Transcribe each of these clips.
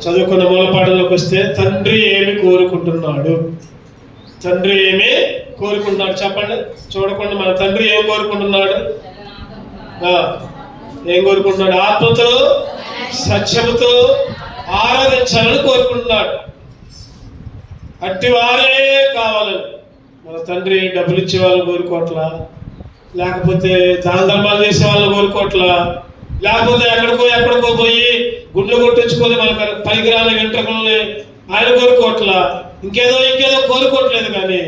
చదువుకున్న మూలపాఠంలోకి వస్తే తండ్రి ఏమి కోరుకుంటున్నాడు? తండ్రి ఏమి కోరుకుంటున్నాడు చెప్పండి. చూడకుండా మన తండ్రి ఏం కోరుకుంటున్నాడు? ఏం కోరుకుంటున్నాడు? ఆత్మతో సత్యముతో ఆరాధించాలని కోరుకుంటున్నాడు. అట్టి వారే కావాలని. మన తండ్రి డబ్బులు ఇచ్చే వాళ్ళని కోరుకోవట్లా, లేకపోతే దాన ధర్మాలు చేసే వాళ్ళని కోరుకోవట్లా, లేకపోతే ఎక్కడికో పోయి గుండ్లు కొట్టించుకొని మన పనికిరాని వెంట్రుకల్ని ఆయన కోరుకోవట్లా, ఇంకేదో కోరుకోవట్లేదు. కానీ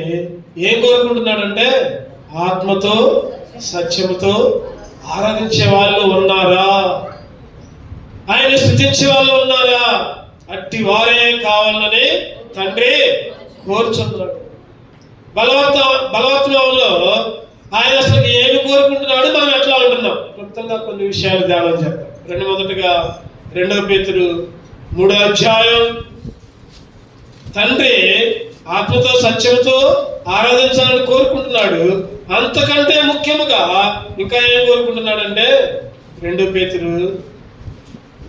ఏం కోరుకుంటున్నాడంటే ఆత్మతో సత్యముతో ఆరాధించే వాళ్ళు ఉన్నారా, ఆయన స్తుతించే వాళ్ళు ఉన్నారా, అట్టి వారే కావాలని తండ్రి కోరుచున్నాడు. బలవత్వంలో ఆయన అసలు ఏమి కోరుకుంటున్నాడు, మనం ఎట్లా ఉంటున్నాం? క్లుప్తంగా కొన్ని విషయాలు ధ్యానం చేద్దాం. మొదటగా 2 పేతురు 3వ అధ్యాయం. తండ్రి ఆత్మతో సత్యంతో ఆరాధించాలని కోరుకుంటున్నాడు. అంతకంటే ముఖ్యముగా ఇంకా ఏం కోరుకుంటున్నాడంటే 2 పేతురు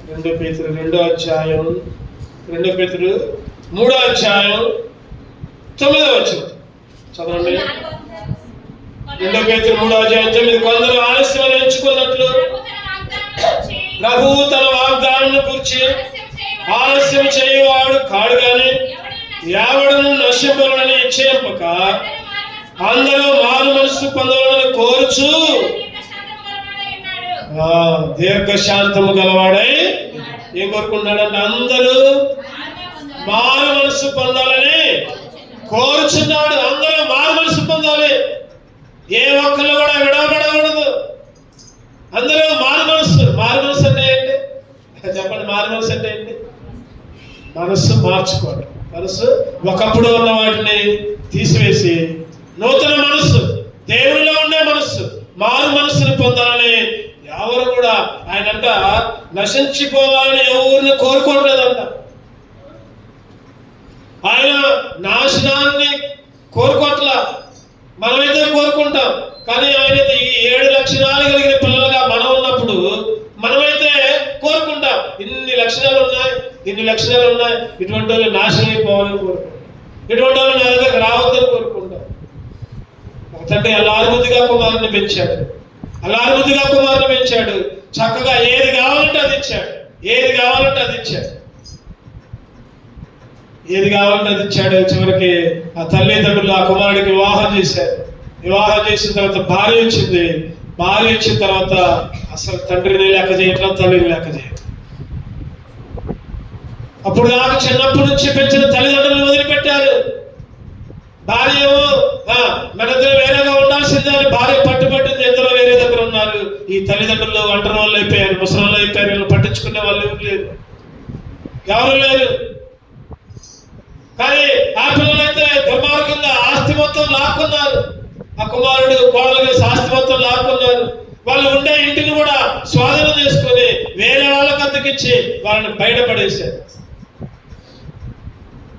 2వ అధ్యాయం 2 పేతురు 3వ అధ్యాయం 9వ వచనం చదవండి. 2 పేతురు 3వ అధ్యాయం 9. కొందరు ఆలస్యం ఎంచుకున్నట్లు ప్రభువు తన వాగ్దానం గురించి ఆలస్యం చేయవాడు కాడు గాని ఎవడను నశింపబడని ఇచ్చేంపక అందరూ మారు మనసు పొందవాలని కోరుచు దీర్ఘశాంతము గలవాడై ఏం కోరుకుంటున్నాడంటే అందరూ మారు మనసు పొందాలని కోరుచున్నాడు. అందరూ మారు మనసు పొందాలి. ఏ ఒక్కరు కూడా విడవబడకూడదు. అందరూ మారు మనసు అంటే ఏంటి చెప్పండి? మారు మనసు అంటే ఏంటి? మనస్సు మార్చుకోవడం. మనస్సు ఒకప్పుడు ఉన్న వాటిని తీసివేసి నూతన మనస్సు, దేవునిలో ఉండే మనస్సు, మారు మనస్సుని పొందాలని ఎవరు కూడా ఆయనంట నశించిపోవాలని ఎవరిని కోరుకోవట్లేదంట. ఆయన నాశనాన్ని కోరుకోవట్లా, మనమైతే కోరుకుంటాం. కానీ ఆయనైతే ఈ 7 లక్షణాలు కలిగిన పిల్లలుగా మనం ఉన్నప్పుడు మనమైతే కోరుకుంటాం. ఇన్ని లక్షణాలు ఉన్నాయి, ఇటువంటి వాళ్ళు నాశనం అయిపోవాలని కోరుకుంటాం. ఇటువంటి వాళ్ళు నా దగ్గరకు రావద్దని కోరుకుంటాం. తండ్రి అల్లారుముద్దుగా కుమారుని పెంచాడు. చక్కగా ఏది కావాలంటే అది ఇచ్చాడు. చివరికి ఆ తల్లిదండ్రులు ఆ కుమారుడికి వివాహం చేసిన తర్వాత భార్య వచ్చిన తర్వాత అసలు తండ్రిని లెక్క చేయట్లా, తల్లిని లెక్క చేయట్లా. అప్పుడు నాకు చిన్నప్పటి నుంచి పెంచిన తల్లిదండ్రులను వదిలిపెట్టారు. భార్య ఏమో మనిద్దరు వేరేగా ఉండాల్సిందే అని భార్య పట్టుబట్టింది. ఇద్దరు వేరే దగ్గర ఉన్నారు. ఈ తల్లిదండ్రులు ఒంటరి వాళ్ళు అయిపోయారు, ముసలి వాళ్ళు అయిపోయారు. వీళ్ళు పట్టించుకునే వాళ్ళు ఎవరు లేరు. కానీ ఆ పిల్లలైతే దుర్మార్గంగా ఆస్తి మొత్తం లాక్కున్నారు. ఆ కుమారుడు కోడలు ఆస్తి మొత్తం లాక్కున్నారు. వాళ్ళు ఉండే ఇంటిని కూడా స్వాధీనం చేసుకొని వేరే వాళ్ళకి అద్దెకిచ్చి వాళ్ళని బయటపడేశారు.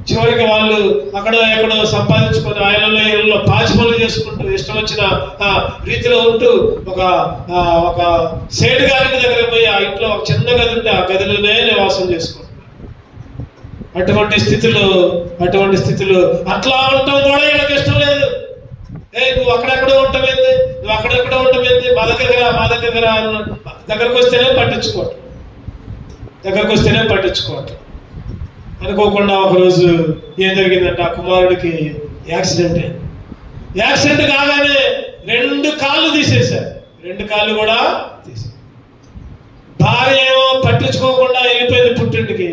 చివరికి వాళ్ళు ఎక్కడో సంపాదించుకొని ఆయనలో ఇళ్ళలో పాచి పనులు చేసుకుంటూ ఇష్టం వచ్చిన రీతిలో ఉంటూ ఒక సేటు గారి దగ్గర పోయి ఆ ఇంట్లో ఒక చిన్న గది ఉంటే ఆ గదిలోనే నివాసం చేసుకుంటారు. అటువంటి స్థితిలో అట్లా ఉండటం కూడా వీళ్ళకి ఇష్టం లేదు. నువ్వు అక్కడెక్కడో ఉంటామేంది, మా దగ్గర దగ్గరకు వస్తేనే పట్టించుకోవటం. అనుకోకుండా ఒకరోజు ఏం జరిగిందంటే ఆ కుమారుడికి యాక్సిడెంట్ కాగానే 2 కాళ్ళు తీసేశారు. 2 కాళ్ళు కూడా తీసేశారు. భార్య ఏమో పట్టించుకోకుండా వెళ్ళిపోయింది పుట్టింటికి.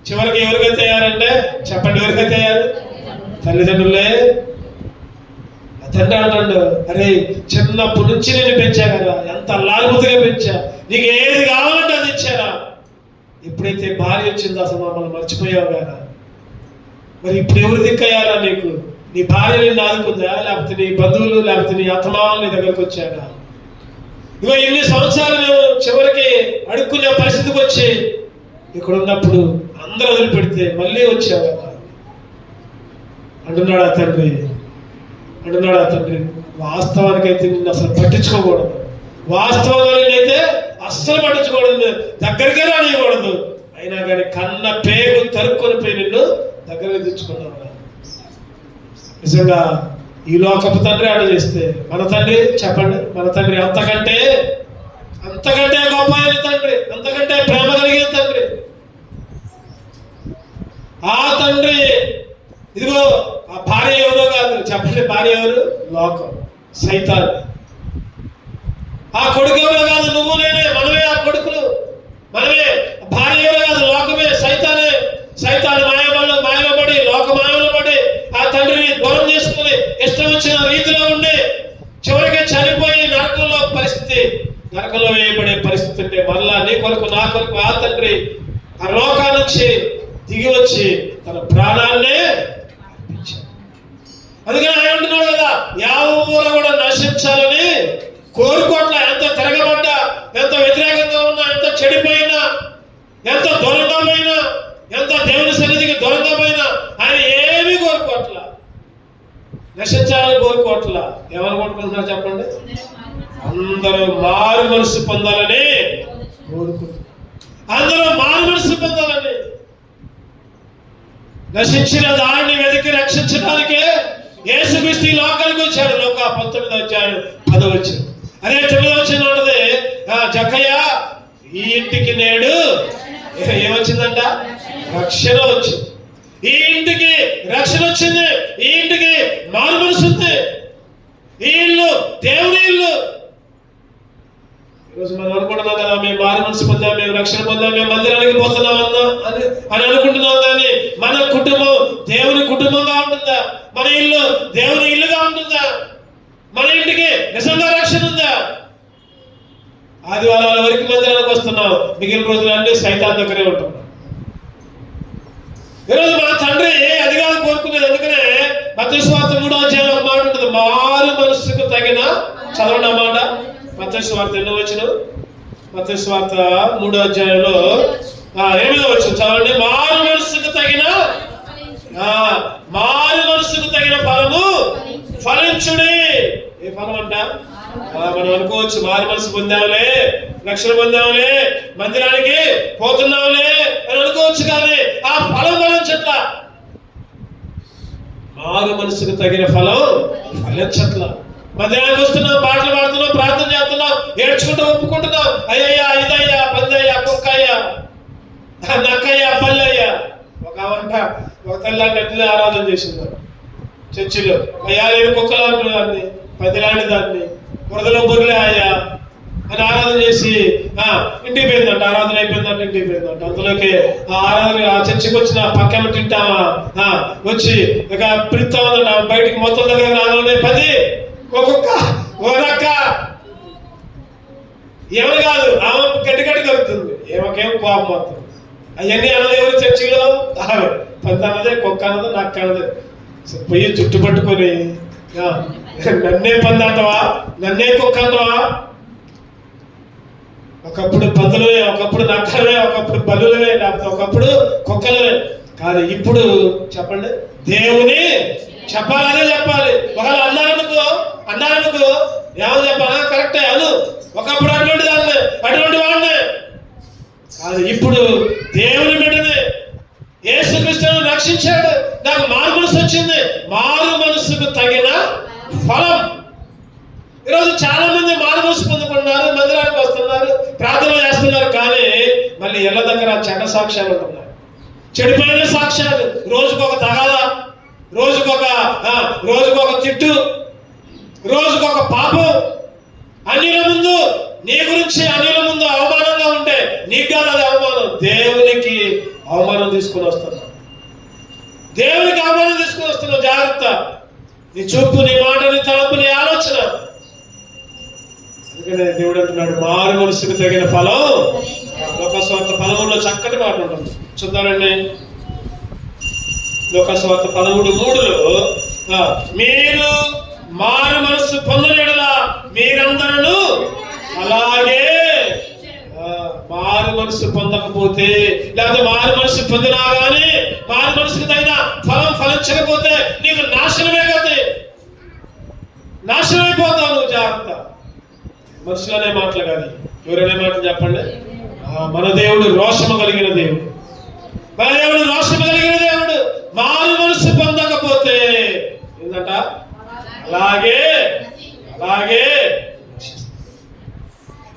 చివరికి ఎవరికైతే అయ్యారంటే చెప్పండి, ఎవరికైతే అయ్యారు? తల్లిదండ్రులే. తండ్రి అంటాడు, అరే చిన్నప్పటి నుంచి నేను పెంచా కదా, ఎంత లాగుముద్దుగా పెంచా, నీకు ఏది కావాలంటే అది ఇచ్చారా. ఎప్పుడైతే భార్య వచ్చిందో అసలు మమ్మల్ని మర్చిపోయావు కదా, మరి ఇప్పుడు ఎవరు దిక్కయ్యారా నీకు? నీ భార్య నిన్ను ఆదుకుందా, లేకపోతే నీ బంధువులు, లేకపోతే నీ అత్తమామలు నీ దగ్గరకు వచ్చారా? ఇగో ఇన్ని సంవత్సరాలు మేము చివరికి అడుక్కునే పరిస్థితికి వచ్చి ఇక్కడ ఉన్నప్పుడు అందరూ వదిలిపెడితే మళ్ళీ వచ్చావు అంటున్నాడు ఆ తండ్రి. వాస్తవానికైతే నిన్ను అసలు పట్టించుకోకూడదు. వాస్తవంగా నేనైతే అస్సలు పట్టించకూడదు, దగ్గరికే రానియకూడదు. అయినా కానీ కన్న పేగు తరుక్కొని పోయి నిన్ను దగ్గరకు తెచ్చుకున్నావు. నిజంగా ఈ లోకపు తండ్రి ఆడ చేస్తే మన తండ్రి చెప్పండి, మన తండ్రి అంతకంటే గొప్ప అయిన తండ్రి, అంతకంటే ప్రేమ కలిగిన తండ్రి. ఆ తండ్రి ఇదిగో ఆ భార్య ఎవరో కాదు చెప్పండి, భార్య ఎవరు? లోకం, సైతాన్. ఆ కొడుకు ఎవరో కాదు, నువ్వు నేనే, మనమే ఆ కొడుకులు, మనమే. భార్య ఎవరో కాదు, లోకమే, సైతానే. సైతాన్ మాయలో పడి లోక మాయలో పడి ఆ తండ్రిని దూరం చేసుకుని ఇష్టం వచ్చిన రీతిలో ఉండి చివరికి చనిపోయి నరకంలో వేయబడే పరిస్థితి ఉంటే మళ్ళా నీ కొరకు నా కొరకు ఆ తండ్రి ఆ లోకా నుంచి దిగి వచ్చి తన ప్రాణాన్నే అర్పించాడు. అందుకని ఆయన అంటున్నాడు కదా, యావూరు కూడా నశించాలని కోరుకోట్ల. ఎంత తిరగబడ్డా, ఎంత వ్యతిరేకంగా ఉన్నా, ఎంత చెడిపోయినా, ఎంత దొంగమైనా, ఎంత దేవుని సన్నిధికి దొంగమైనా ఆయన ఏమీ కోరుకోట్ల, నశించాలని కోరుకోట్ల. ఎవరు కోరుకుంటున్నారు చెప్పండి? అందరూ మారు మనసు పొందాలని కోరుకుంటున్నారు. అందరూ మారు మనసు పొందాలని. నశించిన దానిని వెతికి రక్షించడానికే యేసుక్రీస్తు ఈ లోకానికి వచ్చాడు. లోక 19:10 అదే 9 ఉన్నది, జక్కయ్య ఈ ఇంటికి నేడు ఏమొచ్చిందంట? రక్షణ వచ్చింది. ఈ ఇంటికి రక్షణ వచ్చింది, ఈ ఇంటికి మారు మనసు ఉంది. ఈ ఇల్లు దేవుని ఇల్లు. ఈరోజు మనం అనుకుంటున్నాం కదా, మేము మారు మనసు పొందాం, మేము రక్షణ పొందాం, మేము మందిరానికి పోతున్నాం అని అనుకుంటున్నాం. కానీ మన కుటుంబం దేవుని కుటుంబంగా ఉంటుందా? మన ఇల్లు దేవుని ఇల్లుగా ఉంటుందా? మన ఇంటికి నిజంగా రక్షణ ఉందా? ఆదివారాల వరకు మందిరానికి వస్తున్నాం, మిగిలిన రోజులు అన్ని సైతాన్ దగ్గరే ఉంటున్నాం. ఈరోజు మన తండ్రి అది కాదు కోరుకునేది. అందుకనే మత్తయి సువార్త 3వ మాట ఉంటుంది, మారు మనస్సుకు తగిన. చదవండి ఆ మాట. మత్తయి సువార్త ఎన్నో వచ్చిన? మత్తయి సువార్త 3వ 8వ చదవండి. మారు మనస్సుకు తగిన ఫలము ఫలించుడి. ఏ ఫలం అంట? మనం అనుకోవచ్చు, మారు మనసు పొందాంలే, రక్షణ పొందాంలే, మందిరానికి పోతున్నాంలే అని అనుకోవచ్చు. కానీ ఆ ఫలం ఫలించట్ల. మారు మనసుకు తగిన ఫలం ఫలించట్ల. మందిరానికి వస్తున్నాం, పాటలు పాడుతున్నాం, ప్రార్థన చేస్తున్నాం, ఏడ్చుకుంటూ ఒప్పుకుంటున్నాం. అయ్యయ్యా, ఇదయ్యా, పందయ్యా, కుక్కయ్యా, నక్కయ్యా, పల్లయ్యా. ఒక తల్లి ఆరాధన చేసింది చర్చిలో. అయ్యా నేను కుక్కలాంటి దాన్ని, పదిలాంటి దాన్ని, బురదలో బొర్రెలే అయ్యా అని ఆరాధన చేసి ఇంటికి పోయిందంట. ఆరాధన అయిపోయిందంట, ఇంటికి పోయిందంట. అందులోకి ఆ ఆరాధన ఆ చర్చికి వచ్చిన పక్కన తింటామా వచ్చి ఇక పిలుస్తా ఉందంట. బయటికి మొత్తం దగ్గర రాగానే 10 ఒక్కొక్క ఓరక్క ఏమని కాదు, ఆమె గట్టి కలుగుతుంది. ఏమకేం కోపం అవుతుంది. అవన్నీ అన్నది ఎవరు చర్చిలో? 10 అన్నదే, కుక్క అన్నది, నక్క అన్నది. పోయి చుట్టు పట్టుకొని నన్నే 10 అంటవా, నన్నే కుక్క అంటవా? ఒకప్పుడు 10లే, ఒకప్పుడు నక్కలే, ఒకప్పుడు బలులే, లేకపోతే ఒకప్పుడు కుక్కలే. కానీ ఇప్పుడు చెప్పండి, దేవుని చెప్పాలి, అదే చెప్పాలి. ఒకవేళ అన్నారనుకో ఏమని చెప్పాలా? కరెక్టే అను. ఒకప్పుడు అటువంటి వాడినే. కానీ ఇప్పుడు దేవుని బిడ్డనే, యేసుక్రీస్తును రక్షించాడు, నాకు మారు మనసు వచ్చింది. మారు మనసుకు తగిన ఫలం. ఈరోజు చాలా మంది మారు మనసు పొందుకున్నారు, మందిరానికి వస్తున్నారు, ప్రార్థన చేస్తున్నారు. కానీ మళ్ళీ ఇళ్ళ దగ్గర చెడ్డ సాక్ష్యాలు ఉంటున్నాయి, చెడిపోయిన సాక్ష్యాలు. రోజుకొక తగాదా, రోజుకొక తిట్టు, రోజుకొక పాపం. అన్యుల ముందు నీ గురించి అన్యుల ముందు అవమానంగా ఉంటే నీకు కాదు అది అవమానం, దేవునికి అవమానం తీసుకుని వస్తున్నావు. దేవునికి అవమానం తీసుకుని వస్తున్నావు. జాగ్రత్త. నీ చూపు, నీ మాట, నీ తలంపు, నీ ఆలోచన. అందుకనే దేవుడు అంటున్నాడు, మారు మనసుకు తగిన ఫలం. లోకస్వార్త 13లో చక్కటి మాట ఉంటుంది, చూద్దామండి. లోకస్వార్త 13:3లో మీరు మారు మనసు పొందలేడలా మీరందరూ అలాగే. మారు మనసు పొందకపోతే, లేకపోతే మారు మనసు పొందినా కానీ మారు మనసుకు తగిన ఫలం ఫలించకపోతే నీకు నాశనమే కదా, నాశనం అయిపోతావు నువ్వు. జాగ్రత్త. మనసులోనే మాటలు కానీ ఎవరైనా మాట చెప్పండి. మన దేవుడు రోషము కలిగిన దేవుడు. మన దేవుడు రోషము కలిగిన దేవుడు. మారు మనసు పొందకపోతే ఏంటంట అలాగే అలాగే.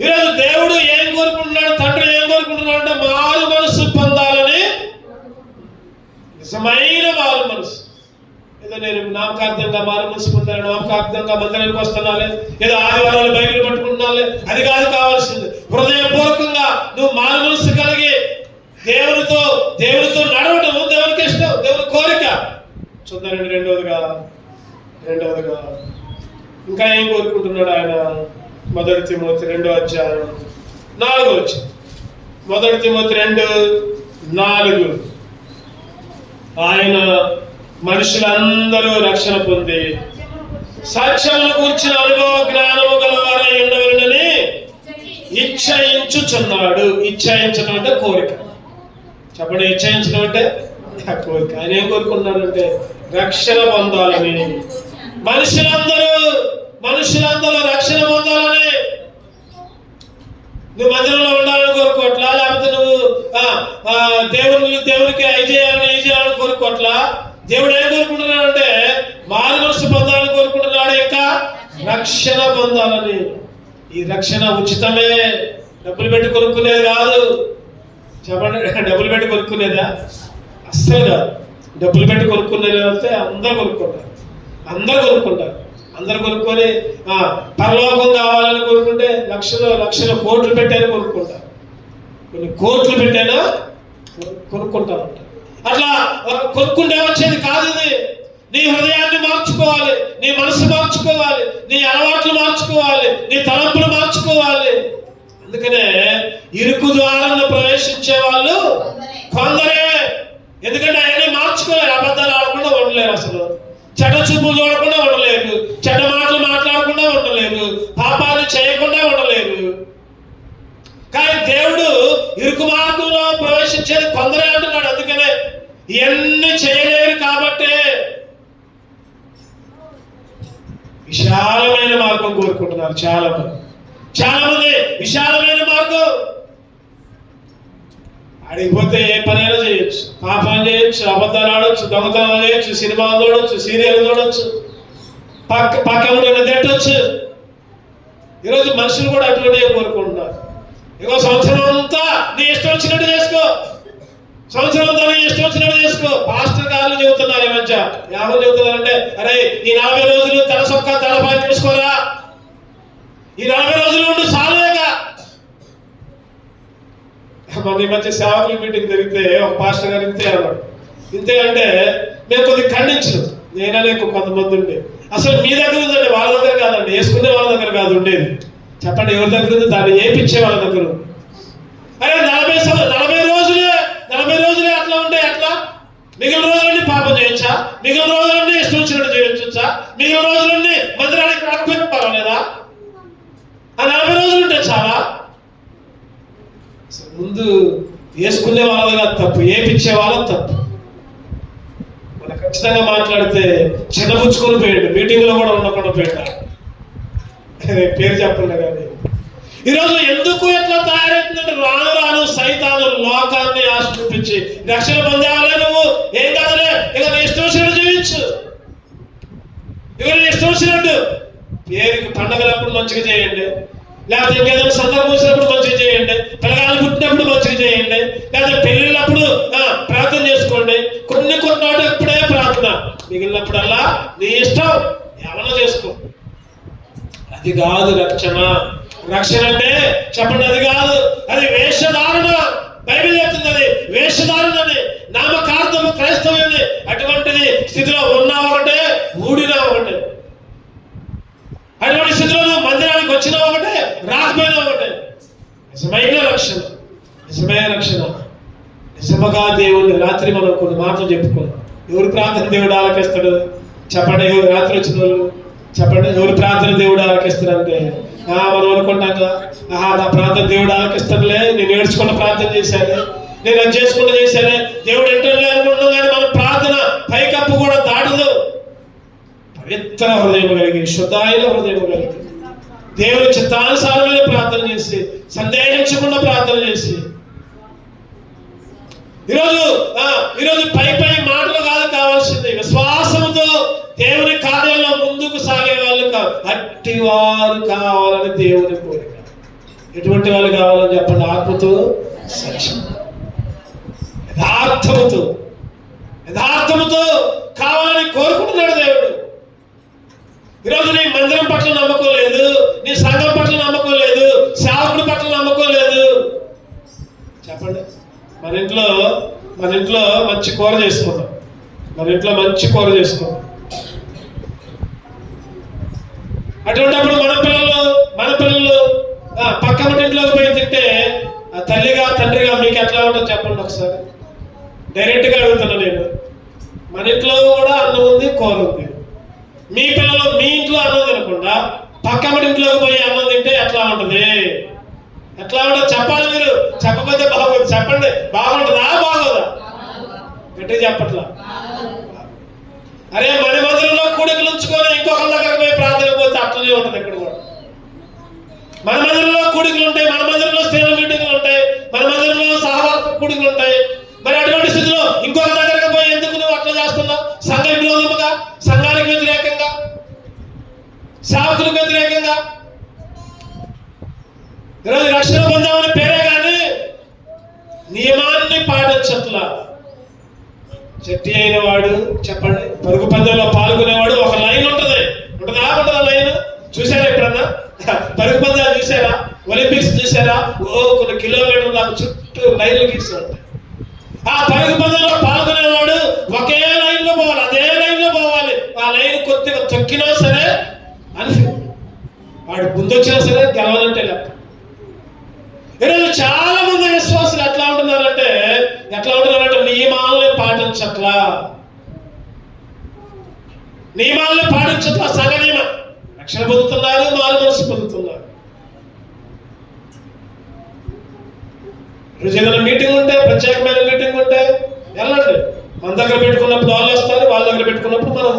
ఈరోజు దేవుడు ఏం కోరుకుంటున్నాడు, తండ్రి ఏం కోరుకుంటున్నాడు అంటే మారు మనసు పొందాలని. నిజమైన మారు మనసు. ఏదో నేను నామకార్థంగా మారు మనసు పొందాను, నామకార్థంగా మందిరానికి వస్తున్నాను, ఏదో ఆదివారాలు బైబిల్ పట్టుకుంటున్నాను, అది కాదు కావాల్సింది. హృదయపూర్వకంగా నువ్వు మారు మనసు కలిగి దేవునితో నడవడం దేవునికి ఇష్టం, దేవుని కోరిక. చూద్దానండి. రెండవదిగా ఇంకా ఏం కోరుకుంటున్నాడు ఆయన? 1 తిమోతి 2వ అధ్యాయం 4వ వచనం. 1 తిమోతి 2:4. ఆయన మనుషులందరూ రక్షణ పొంది సత్యమును కూర్చిన అనుభవ జ్ఞానము గలవారై ఉండవలెనని ఇచ్చయించుచున్నాడు. ఇచ్చయించడం అంటే కోరిక. చెప్పండి, ఇచ్చయించడం అంటే కోరిక. ఆయన ఏం కోరుకుంటున్నాడంటే రక్షణ పొందాలని. మనుషులందరూ రక్షణ పొందాలని. నువ్వు మందిరంలో ఉండాలని కోరుకోవట్లా, లేకపోతే నువ్వు దేవునికి అయి చేయాలని కోరుకోవట్లా. దేవుడు ఏం కోరుకుంటున్నాడు అంటే మారు మనసు పొందాలని కోరుకుంటున్నాడు, ఇంకా రక్షణ పొందాలని. ఈ రక్షణ ఉచితమే, డబ్బులు పెట్టి కొనుక్కునేది కాదు. చెప్పండి, డబ్బులు పెట్టి కొనుక్కునేదా? అస్సలు కాదు. డబ్బులు పెట్టి కొనుక్కునేది అయితే అందరూ కొనుక్కుంటారు. అందరు కొనుక్కొని పరలోకం కావాలని కోరుకుంటే లక్షల కోట్లు పెట్టాను కొనుక్కుంటారు. కొన్ని కోట్లు పెట్టానా కొనుక్కుంటా ఉంటారు. అట్లా కొనుక్కుంటే వచ్చేది కాదు ఇది. నీ హృదయాన్ని మార్చుకోవాలి, నీ మనసు మార్చుకోవాలి, నీ అలవాట్లు మార్చుకోవాలి, నీ తలంపులు మార్చుకోవాలి. అందుకనే ఇరుకు ద్వారాలను ప్రవేశించే వాళ్ళు కొందరే. ఎందుకంటే ఆయనే మార్చుకోలేరు. అబద్ధాలు ఆడకుండా ఉండలేరు, అసలు చెడ్డ చూపులు చూడకుండా ఉండలేరు, చెడ్డ మాటలు మాట్లాడకుండా ఉండలేరు, పాపాలు చేయకుండా ఉండలేరు. కానీ దేవుడు ఇరుకు మార్గంలో ప్రవేశించేది కొందరే అంటున్నాడు. అందుకనే ఇవన్నీ చేయలేరు కాబట్టే విశాలమైన మార్గం కోరుకుంటున్నారు చాలా మంది. విశాలమైన మార్గం అడిగిపోతే ఏ పనైనా చేయొచ్చు, పాపం చేయొచ్చు, అబద్ధాలు ఆడొచ్చు, దొంగతనం చేయొచ్చు, సినిమాలు చూడొచ్చు, సీరియల్ చూడొచ్చు, పక్క తిట్టొచ్చు. ఈరోజు మనుషులు కూడా అటువంటి కోరుకుంటున్నారు. ఇగో సంవత్సరం అంతా నీ ఇష్టం వచ్చినట్టు చేసుకో, పాస్టర్ గారు చెబుతున్నారు ఈ మధ్య. ఎవరు చెబుతున్నారంటే, అరే ఈ 40 రోజులు తల సొక్క తలపై చేసుకోరా, ఈ 40 రోజులు ఉండి చాలేగా. మన ఈ మధ్య సేవకుల మీటింగ్ జరిగితే ఒక పాస్టర్ గారు ఇంతే అంటే మేము కొద్దిగా ఖండించను. నేనే కొంతమంది ఉండే, అసలు మీ దగ్గర ఉందండి, వాళ్ళ దగ్గర కాదండి, వేసుకునే వాళ్ళ దగ్గర కాదు ఉండేది. చెప్పండి ఎవరి దగ్గర ఉంది? దాన్ని ఏపించే వాళ్ళ దగ్గర. అరే 40 రోజులే అట్లా ఉంటే ఎట్లా? మిగిలిన రోజులన్నీ పాపం చేయొచ్చా? మిగిలిన రోజులన్నీ ఇష్టం వచ్చినట్టు చేయొచ్చా? మిగిలిన రోజులన్నీ మందిరానికి రాకపోయినా పర్వాలేదా? ఆ 40 రోజులు ఉంటే చాలా. ముందు వేసుకునే వాళ్ళది కాదు తప్పు, ఏపిచ్చే వాళ్ళది తప్పు. మనం ఖచ్చితంగా మాట్లాడితే చిన్నపుచ్చుకొని పోయాడు, మీటింగ్లో కూడా ఉండకుండా పోయాడు. పేరు చెప్పండి. కానీ ఈరోజు ఎందుకు ఎట్లా తయారవుతుందంటే రాను సైతాను లోకాన్ని ఆశ చూపించి రక్షణ పొందాలే. నువ్వు ఏం కాదులే, ఇక నీ ఇష్టం వచ్చినట్టు జీవించు, ఇక నీ ఇష్టం వచ్చినట్టు. పేరుకి పండగలప్పుడు మంచిగా చేయండి, లేకపోతే ఇంకేదైనా సందర్భం వచ్చినప్పుడు మంచిగా చేయండి, పిల్లగాళ్ళు పుట్టినప్పుడు మంచిగా చేయండి, లేకపోతే పెళ్ళిళ్ళప్పుడు ప్రార్థన చేసుకోండి. కొన్ని ఎప్పుడే ప్రార్థన, మిగిలినప్పుడల్లా నీ ఇష్టం ఏమన్నా చేసుకో. అది కాదు రక్షణ అంటే. చెప్పండి, అది కాదు, అది వేషధారణ. బైబిల్ చెప్తుంది అది వేషధారణ అని, నామకార్థము క్రైస్తవ్యాన్ని. అటువంటిది స్థితిలో ఉన్నా ఒకటే, ఊడినా ఒకటే. అటువంటి స్థితిలో మందిరానికి వచ్చినా ఒకటే, రాకపోయినా ఒకటే. నిజమైన రక్షణ నిజముగా దేవుడు. రాత్రి మనం కొన్ని మాటలు చెప్పుకున్నాం. ఎవరు ప్రార్థన దేవుడు ఆలకిస్తాడు? చెప్పండి, ఎవరు రాత్రి వచ్చిన వాళ్ళు చెప్పండి, ఎవరు ప్రార్థన దేవుడు ఆలకిస్తాడంటే మనం అనుకుంటాం కదా, నా ప్రార్థన దేవుడు ఆలకిస్తాడులే, నేను ఏడ్చుకున్న ప్రార్థన చేశాను, నేను అది చేసుకుంటూ చేశానే, దేవుడు ఎంటర్లే అనుకుంటున్నాం. కానీ మన ప్రార్థన పైకప్పు కూడా దాటదు. పవిత్ర హృదయం కలిగి, శుద్ధమైన హృదయం కలిగి దేవుని చిత్తానుసారమైన ప్రార్థన చేసి, సందేహించకుండా ప్రార్థన చేసి, ఈరోజు పై మాటలు కాదు కావాల్సింది, విశ్వాసంతో దేవుని కార్యంలో ముందుకు సాగే వాళ్ళు అట్టి వారు కావాలని దేవుని కోరిక. ఎటువంటి వాళ్ళు కావాలని చెప్పండి? ఆత్మతో, సత్యం, యథార్థముతో కావాలని కోరుకుంటున్నాడు దేవుడు. ఈరోజు నీ మందిరం పట్ల నమ్మకం లేదు, నీ సంఘం పట్ల నమ్మకం లేదు, సేవకుడి పట్ల నమ్మకం లేదు. చెప్పండి, మన ఇంట్లో మంచి కూర చేసుకుందాం. అటువంటిప్పుడు మన పిల్లలు పక్క ఇంట్లోకి పోయి తింటే తల్లిగా తండ్రిగా మీకు ఎట్లా ఉంటుందో చెప్పండి ఒకసారి. డైరెక్ట్గా అడుగుతున్నా నేను. మన ఇంట్లో కూడా అన్నం ఉంది, కూర ఉంది. మీ పిల్లలు మీ ఇంట్లో అన్నం తినకుండా పక్క ఇంట్లోకి పోయి అన్నం తింటే ఎట్లా ఉంటుంది? చెప్పాలి మీరు. చెప్పకపోతే బాగోదు. చెప్పండి, బాగుంటుందా బాగోదా? గట్టిగా చెప్పట్లా. అరే మన మందిరంలో కూడికలు ఉంచుకొని ఇంకొకరి దగ్గర పోయి ప్రార్థన పోతే అట్లనే ఉంటుంది. ఇక్కడ కూడా మన మందిరంలో కూడికలు ఉంటాయి, మన మందిరంలో స్థిర మీటింగ్లు ఉంటాయి, మన మందిరంలో సహవాస కూడికలు ఉంటాయి. మరి అటువంటి స్థితిలో ఇంకొక దగ్గరకు పోయి ఎందుకు నువ్వు అట్లా చేస్తున్నావు? సంఘ విరోధముగా, సంఘానికి వ్యతిరేకంగా, సేవకులకు వ్యతిరేకంగా. ఈరోజు రక్షణ పొందామని పేరే కానీ నియమాన్ని పాటించట్లా. శక్తి అయిన వాడు చెప్పండి, పరుగు పందెంలో పాల్గొనేవాడు ఒక లైన్ ఉంటుందా? లైన్ చూసారా? ఎప్పుడన్నా పరుగు పందాలు చూసారా? ఒలింపిక్స్ చూసారా? కొన్ని కిలోమీటర్ల చుట్టూ లైన్లు గీస్తూ ఉంటాయి. ఆ పరుగు పందెంలో పాల్గొనేవాడు ఒకే లైన్లో పోవాలి, అదే లైన్లో పోవాలి. ఆ లైన్ కొద్దిగా తొక్కినా సరే అని వాడు ముందొచ్చినా సరే గెలవాలంటే లెక్క. ఈరోజు చాలా మంది విశ్వాసులు ఎట్లా ఉంటున్నారంటే నియమాలని పాటించట్లా. సంఘ నియమం. రక్షణ పొందుతున్నారు, మారు మనసు పొందుతున్నారు. రోజు ఏదైనా మీటింగ్ ఉంటే, ప్రత్యేకమైన మీటింగ్ ఉంటే వెళ్ళండి. మన దగ్గర పెట్టుకున్నప్పుడు వాళ్ళు వస్తారు, వాళ్ళ దగ్గర పెట్టుకున్నప్పుడు మనం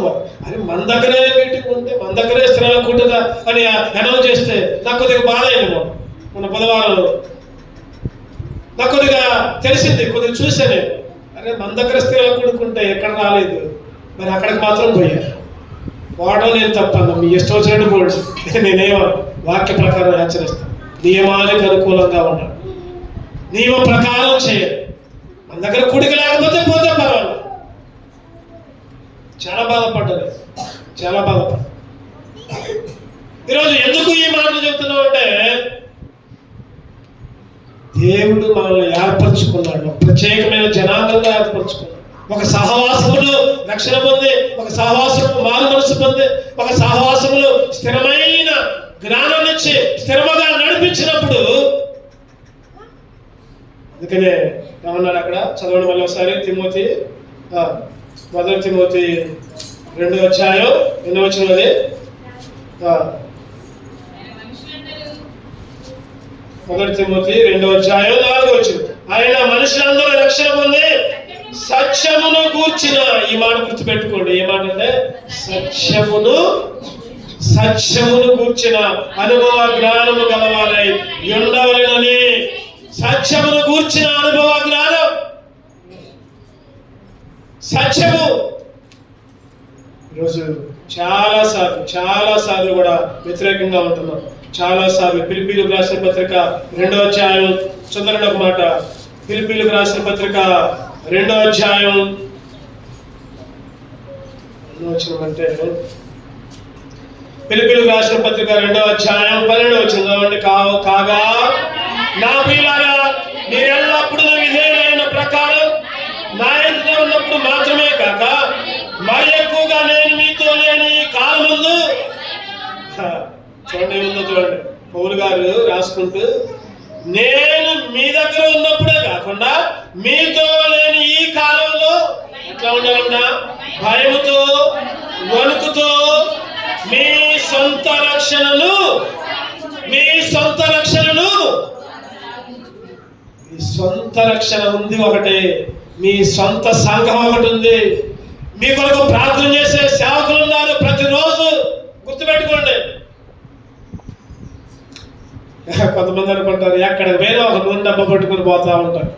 అది మన దగ్గరే మీటింగ్ ఉంటే, మన దగ్గరే స్త్రీల కూటగా అని అనౌన్స్ చేస్తే నాకు కొద్దిగా బాధ అయింది. మన బుధవారం నాకు కొద్దిగా తెలిసింది, కొద్దిగా చూసాను. అరే మన దగ్గర స్త్రీల కూడుకుంటే ఎక్కడ రాలేదు, మరి అక్కడికి మాత్రం పోయారు. వాడో నేను తప్పన్నా, మీ ఇష్టం వచ్చినట్టు పోడు. నేనేమో వాక్య ప్రకారం హెచ్చరిస్తాను. నియమానికి అనుకూలంగా ఉండాలి, నియమ ప్రకారం చేయాలి. మన దగ్గర కూడిక లేకపోతే పోతే పర్వాలేదు. చాలా బాధపడ్డాను. ఈరోజు ఎందుకు ఈ మాటలు చెప్తున్నావు అంటే, దేవుడు మనల్ని ఏర్పరచుకున్నాడు, ప్రత్యేకమైన జనాంగంగా ఏర్పరచుకున్నాడు. ఒక సహవాసములో రక్షణ పొంది, ఒక సహవాసము మారు మనసు పొంది, ఒక సహవాసములో స్థిరమైన జ్ఞానాన్ని ఇచ్చి స్థిరముగా నడిపించినప్పుడు, అందుకనే ఏమన్నాడు అక్కడ చదవడం వల్ల ఒకసారి తిమోతి 1 తిమోతి 2వ అధ్యాయం 8వ వచనది. 1 తిమోతి 2వ అధ్యాయం 4వ వచనం. ఆయన మనుషులందరూ రక్షణ పొంది సత్యమును గూర్చిన, ఈ మాట గుర్తుపెట్టుకోండి. ఏ మాట అంటే సత్యమును గూర్చిన అనుభవ జ్ఞానము గలవాలై ఉండవలెనని. సత్యమును గూర్చిన అనుభవ జ్ఞానం, సత్యము. ఈరోజు చాలా సార్లు కూడా వ్యతిరేకంగా ఉంటున్నాం. చాలా సార్లు ఫిలిప్పీలకు రాసిన పత్రిక 2వ అధ్యాయం చదవండి ఒక మాట. ఫిలిప్పీలకు రాసిన పత్రిక 2వ అధ్యాయం అంటే ఫిలిప్పీలకు రాసిన పత్రిక 2వ అధ్యాయం 12వ వచనం చదవండి. కాగా నా ప్రియులారా, మీరు ఎల్లప్పుడూ విధేయులైన ప్రకారం నా ఇంట్లో ఉన్నప్పుడు మాత్రమే కాక మరి ఎక్కువగా నేను మీతో లేని ఈ కాలమందు. చూడండి పౌలు గారు రాసుకుంటూ, నేను మీ దగ్గర ఉన్నప్పుడే కాకుండా మీతో లేని ఈ కాలంలో ఎట్లా ఉండాలంట? భయముతో, వణుకుతో మీ సొంత రక్షణను మీ సొంత రక్షణ ఉంది ఒకటే, మీ సొంత సంఘం ఒకటి ఉంది. మీ కొరకు ప్రార్థన చేసే సేవకులు ఉన్నారు ప్రతిరోజు. గుర్తుపెట్టుకోండి, కొంతమంది అనుకుంటారు ఎక్కడికి పోయినా ఒక నూనె డబ్బా పట్టుకుని పోతా ఉంటారు,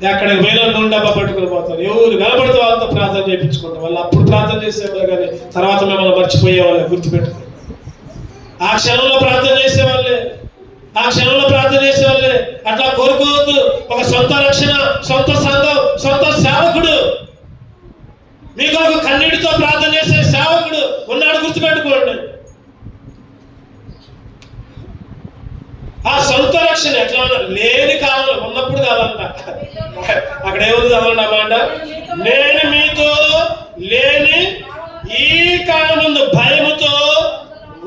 ఎక్కడికి పోయినా నూనె డబ్బా పట్టుకుని పోతారు. ఎవరు కనబడితే వాళ్ళతో ప్రార్థన చేయించుకుంటారు. వాళ్ళు అప్పుడు ప్రార్థన చేసేవాళ్ళు కానీ తర్వాత మిమ్మల్ని మర్చిపోయేవాళ్ళే. గుర్తుపెట్టుకో, ఆ క్షణంలో ప్రార్థన చేసేవాళ్ళే, ఆ క్షణంలో ప్రార్థన చేసేవాళ్ళే. అట్లా కోరుకోవద్దు. ఒక సొంత రక్షణ, సొంత సంఘం, సొంత సేవకుడు, మీకు ఒక కన్నీటితో ప్రార్థన చేసే సేవకుడు ఉన్నాడు, గుర్తుపెట్టుకోండి. ఆ సొంత రక్షణ ఎట్లా ఉన్నారు? లేని కాలంలో ఉన్నప్పుడు కాదంట. అక్కడ ఏముంది చదవండి అన్నమాట. నేను మీతో లేని ఈ కాలం ముందు భయముతో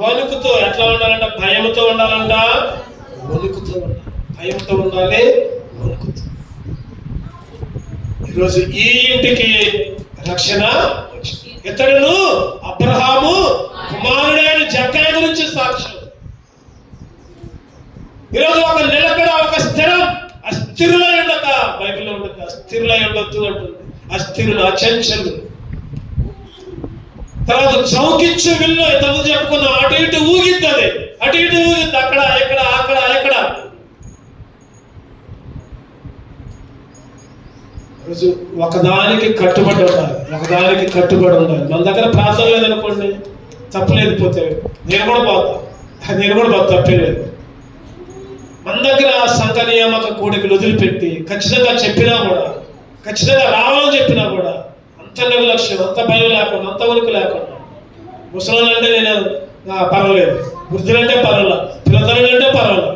వణుకుతో ఎట్లా ఉండాలంట? భయముతో ఉండాలంట, వణుకుతో ఉండాలి. భయంతో ఉండాలి, వణుకుతో. ఈరోజు ఈ ఇంటికి రక్షణ, ఇతడును అబ్రహాము కుమారుడైన జక్కయ్య గురించి సాక్ష్యం. ఈరోజు ఒక నిలకడ, ఒక స్థిరం, అస్థిరులై ఉండక, బైబిల్లో ఉండదు అస్థిరులై ఉండొద్దు అంటుంది. అస్థిరులు, అచంచలు. తర్వాత చౌకిచ్చు విల్లు, ఇంతకుముందు చెప్పుకున్నాం, అటు ఇటు ఊగిద్ది. అది అటు ఇటు ఊగిద్ది, అక్కడ ఎక్కడ అక్కడ ఎక్కడ. రోజు ఒకదానికి కట్టుబడి ఉండాలి, ఒకదానికి కట్టుబడి ఉండాలి. మన దగ్గర ప్రార్థన లేదనుకోండి, తప్పలేదు, పోతే నేను కూడా పోతా, తప్పలేదు. మన దగ్గర సంఘ నియామక కోడికలు వదిలిపెట్టి ఖచ్చితంగా చెప్పినా కూడా, ఖచ్చితంగా రావాలని చెప్పినా కూడా అంత నిర్లక్ష్యం, అంత భయం లేకుండా, అంత వరకు లేకుండా, ముసలాలంటే నేను పర్వాలేదు, వృద్ధులంటే పర్వాలా, పిల్లతనంటే పర్వాలా.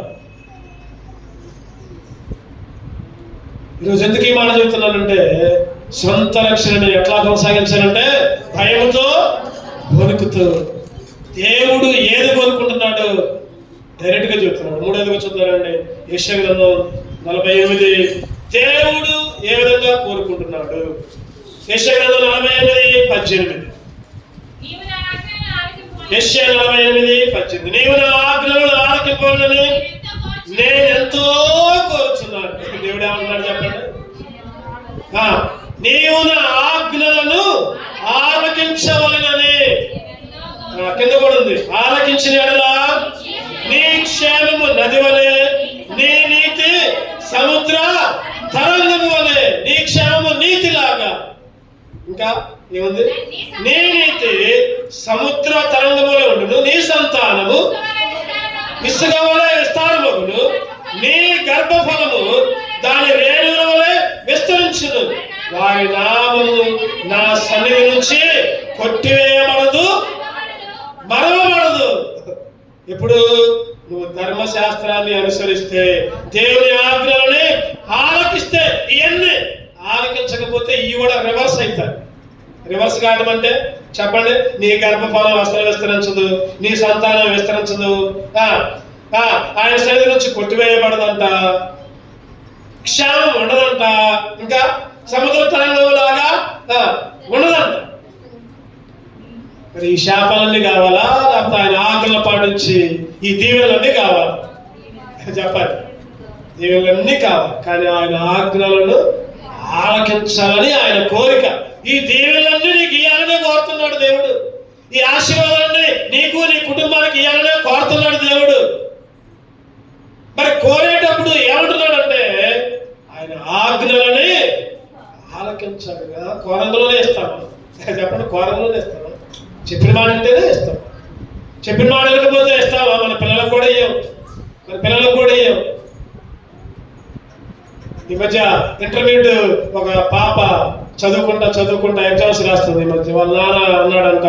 ఈరోజు ఎందుకు ఈ మాట చెబుతున్నానంటే, సొంత రక్షణని ఎట్లా కొనసాగించాలంటే భయముతో, వణుకుతో. దేవుడు ఏది కోరుకుంటున్నాడు డైరెక్ట్ గా చెప్తున్నాడు. మూడోదిగా చూద్దామండి, యెషయా గ్రంథం 48. దేవుడు ఏ విధంగా కోరుకుంటున్నాడు? యెషయా గ్రంథం 48:18. యెషయా 48:18. నీవు నా ఆజ్ఞలను ఆలకింపవలెనని నేను ఎంతో కోరుచున్నాను. దేవుడు ఏమన్నాడు చెప్పండి? నీవు నా ఆజ్ఞలను ఆలకించవలెనని. కింద కూడా ఉంది, ఆలకించిన ఎడలా నీ క్షేమము నది వలె, నీ నీతి సముద్ర తరంగము వలె. నీ క్షేమము నీతిలాగా. ఇంకా ఏముంది? నీ నీతి సముద్ర తరంగములో ఉండును, నీ సంతానము ఇసుక వలె విస్తారమగును, నీ గర్భఫలము దాని రేణుల వలె విస్తరించును. వారి నామము నా సన్నిధి నుంచి కొట్టివేయబడదు, మరవబడదు. ఇప్పుడు నువ్వు ధర్మశాస్త్రాన్ని అనుసరిస్తే, దేవుని ఆజ్ఞలని ఆలకిస్తే, ఇవన్నీ ఆలకించకపోతే ఇవి కూడా రివర్స్ అవుతాయి. రివర్స్ కావడం అంటే చెప్పండి, నీ గర్భఫలం అసలు విస్తరించదు, నీ సంతానం విస్తరించదు, ఆయన సన్నిధి నుంచి కొట్టివేయబడదంట, క్షేమం ఉండదంట, ఇంకా సముద్ర తరంగం లాగా ఉండదంట. మరి ఈ శాపాలన్నీ కావాలా, లేకపోతే ఆయన ఆజ్ఞలు పాటించి ఈ దీవెనలన్నీ కావాలా? చెప్పాలి, దీవెనలన్నీ కావాలి, కానీ ఆయన ఆజ్ఞలను ఆలకించాలని ఆయన కోరిక. ఈ దీవెనలన్నీ నీకు ఇవ్వాలనే కోరుతున్నాడు దేవుడు. ఈ ఆశీర్వాదాలన్నీ నీకు, నీ కుటుంబానికి ఇవ్వాలనే కోరుతున్నాడు దేవుడు. మరి కోరేటప్పుడు ఏమంటున్నాడంటే, ఆయన ఆజ్ఞలని ఆలకించాలి కదా. కోరంగలోనే ఇస్తాము, చెప్పండి, కోరంగలోనే ఇస్తాము. చెప్పిన మాట అంటేనే ఇస్తాం. చెప్పిన మాట లేకపోతే ఇస్తావా? మన పిల్లలకు కూడా ఇవ్వం, మన పిల్లలకు కూడా ఇవ్వం. ఈ మధ్య ఇంటర్మీడియట్ ఒక పాప చదువుకుంటా ఎగ్జామ్స్ రాస్తుంది. ఈ మధ్య వాళ్ళ నాన్న అన్నాడంట,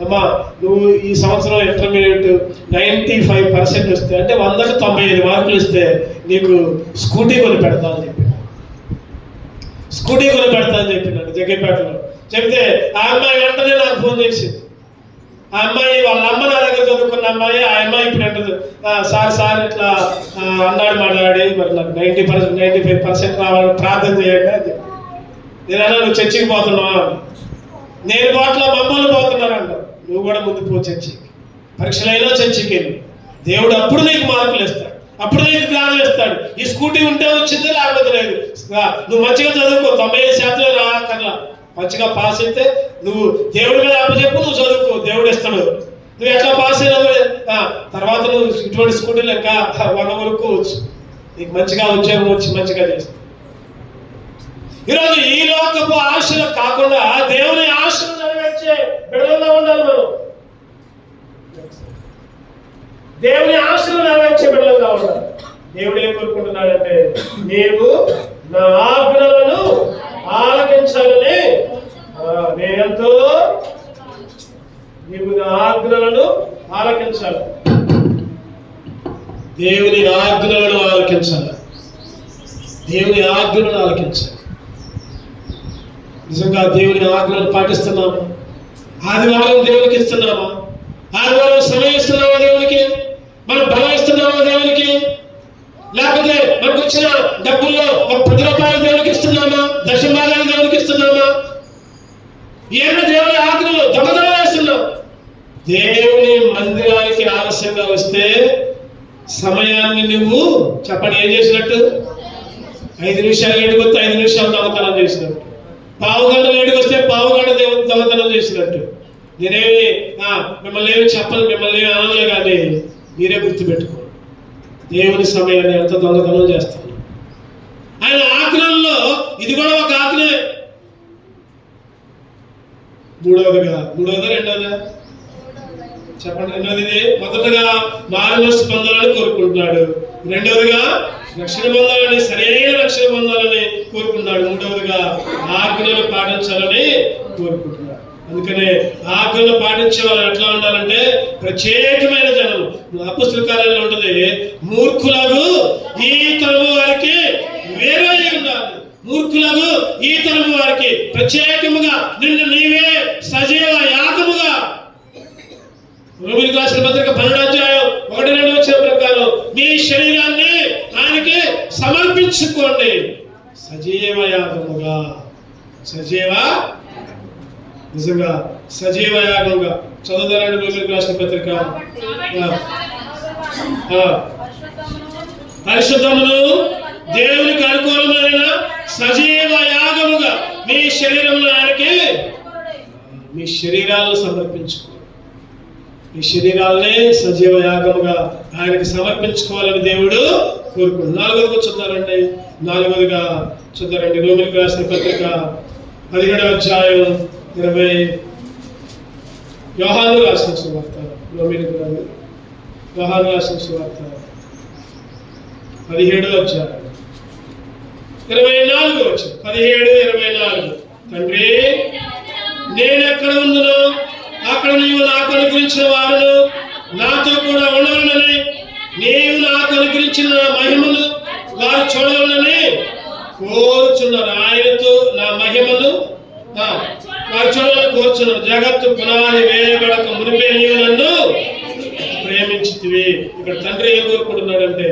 అమ్మా నువ్వు ఈ సంవత్సరం ఇంటర్మీడియట్ 95% వస్తే, అంటే 100కి 95 మార్కులు ఇస్తే నీకు స్కూటీ కొని పెడతా అని చెప్పినాడు జగ్గేపేటలో. చెప్తే ఆ అమ్మాయి వెంటనే నాకు ఫోన్ చేసింది. ఆ అమ్మాయి వాళ్ళ అమ్మ నా దగ్గర చదువుకున్న అమ్మాయి. ఆ అమ్మాయి ఇప్పుడు అంటుంది, సార్ ఇట్లా అన్నాడు మాట్లాడి, మరి నాకు 95% రావాలని ప్రార్థన చేయండి అని చెప్పి. నేను అన్నా, నువ్వు చర్చికి పోతున్నావా? నేను పోట్ల, మమ్మల్ని పోతున్నారంట. నువ్వు కూడా ముందు పో చర్చికి, పరీక్షలైనా చర్చికి వెళ్ళి. దేవుడు అప్పుడు నీకు మార్కులు ఇస్తాడు, అప్పుడు నీకు జ్ఞానం ఇస్తాడు. ఈ స్కూటీ ఉంటే వచ్చింది, లేకపోతే లేదు. నువ్వు మంచిగా చదువుకో, 95% రాకర్లా, మంచిగా పాస్ అయితే నువ్వు దేవుడి మీద అప్పచెప్పు, నువ్వు చదువుకో, దేవుడు ఇస్తాడు. నువ్వు ఎట్లా పాస్ అయినావు, తర్వాత నువ్వు ఇటువంటి స్కూటీలు ఇంకా 100 కొనుక్కోవచ్చు, నీకు మంచిగా ఉద్యోగం వచ్చి మంచిగా చేస్తావు. ఈరోజు ఈ లోకపు ఆశలు కాకుండా దేవుని ఆశలు నెరవేర్చే బిడ్డలుగా ఉండాలి మనం. దేవుని ఆశలు నెరవేర్చే బిడ్డలుగా ఉండాలి. దేవుడు ఏం కోరుకుంటున్నాడంటే, నీవు నా ఆజ్ఞలను ఆలకించాలని నేనెంతో, నీవు నా ఆజ్ఞలను ఆలకించాలి. దేవుని ఆజ్ఞలను ఆలకించాలి. దేవుని ఆజ్ఞలను ఆలకించాలి. నిజంగా దేవుని ఆజ్ఞలను పాటిస్తున్నామా? ఆదివారం దేవునికి ఇస్తున్నామా? ఆదివారం సమయం ఇస్తున్నామా దేవునికి? మనం బలం ఇస్తున్నామా దేవునికి? లేకపోతే మనకు వచ్చిన డబ్బుల్లో ఒక 10 రూపాయలు దేవునికి ఇస్తున్నామా? దశంభాగాలు దేవునికి ఇస్తున్నామా? ఏమో దేవుని ఆజ్ఞలు దొంగతనం వేస్తున్నాం. దేవుని మందిరానికి ఆలస్యంగా వస్తే సమయాన్ని నువ్వు చెప్పండి ఏం చేసినట్టు? 5 నిమిషాలు లేటుకు వస్తే 5 నిమిషాలు దొంగతనం చేసినట్టు. పావుగంట లేటుకు వస్తే పావుగంట దేవుని దొంగతనం చేసినట్టు. నేనేమి మిమ్మల్ని ఏమి చెప్పను, మిమ్మల్ని ఏమి అనలే, కానీ మీరే గుర్తుపెట్టుకో, దేవుని సమయాన్ని ఎంత దొంగతనం చేస్తాను. ఆయన ఆజ్ఞల్లో ఇది కూడా ఒక ఆజ్ఞే. మూడవదా రెండవదా చెప్పండి? రెండవది మొదటగా మారుమనస్సు పొందాలని కోరుకుంటున్నాడు. రెండవదిగా రక్షణ పొందాలని, సరైన రక్షణ పొందాలని కోరుకుంటున్నాడు. మూడవదిగా ఆజ్ఞలు పాటించాలని కోరుకుంటున్నాడు. అందుకనే ఆజ్ఞలు పాటించే వాళ్ళు ఎట్లా ఉండాలంటే ప్రత్యేకమైన జనం. అపొస్తలుల కార్యాల్లో ఉంటుంది, మూర్ఖులకు ఈ తరము వారికి వేరే ఉండాలి. మూర్ఖులకు ఈ తరము వారికి ప్రత్యేకముగా నిన్ను నీవే సజీవ యాగముగా, రోమీయులకు రాసిన పత్రిక 12వ అధ్యాయం 1-2 వచనం ప్రకారం మీ శరీరాన్ని ఆయనకి సమర్పించుకోండి సజీవ యాగముగా. నిజంగా సజీవ యాగంగా చదువుతారండి. రోమీయులకు రాసిన పత్రిక పరిశుద్ధమును దేవునికి అనుకూలమైన సజీవ యాగముగా మీ శరీరంలో ఆయనకి, మీ శరీరాలను సమర్పించుకో. మీ శరీరాలనే సజీవ యాగముగా ఆయనకి సమర్పించుకోవాలని దేవుడు కోరుకుంటున్నాడు. 4వదిగా చూద్దారండి. రోమీయులకు రాసిన పత్రిక 17వ అధ్యాయం 20. యోహాను రాసిన సువార్త, యోహాను రాసిన సువార్త 17వ అధ్యాయం 24 వచనం. 17:24. తండ్రి, నేనెక్కడ ఉందునో అక్కడ నీవు నాకు అనుగ్రహించిన వారును నాతో కూడా ఉండవలనని, నీవు నాకు అనుగ్రహించిన మహిమను వారు చూడవలనని కోరుచున్నారు. ఆయనతో నా మహిమను వారు చూడాలని కోరుచున్నారు. జగత్తు పునాది వేయబడక మునిపే నీవు నన్ను ప్రేమించితివి. ఇక్కడ తండ్రి ఏం కోరుకుంటున్నాడంటే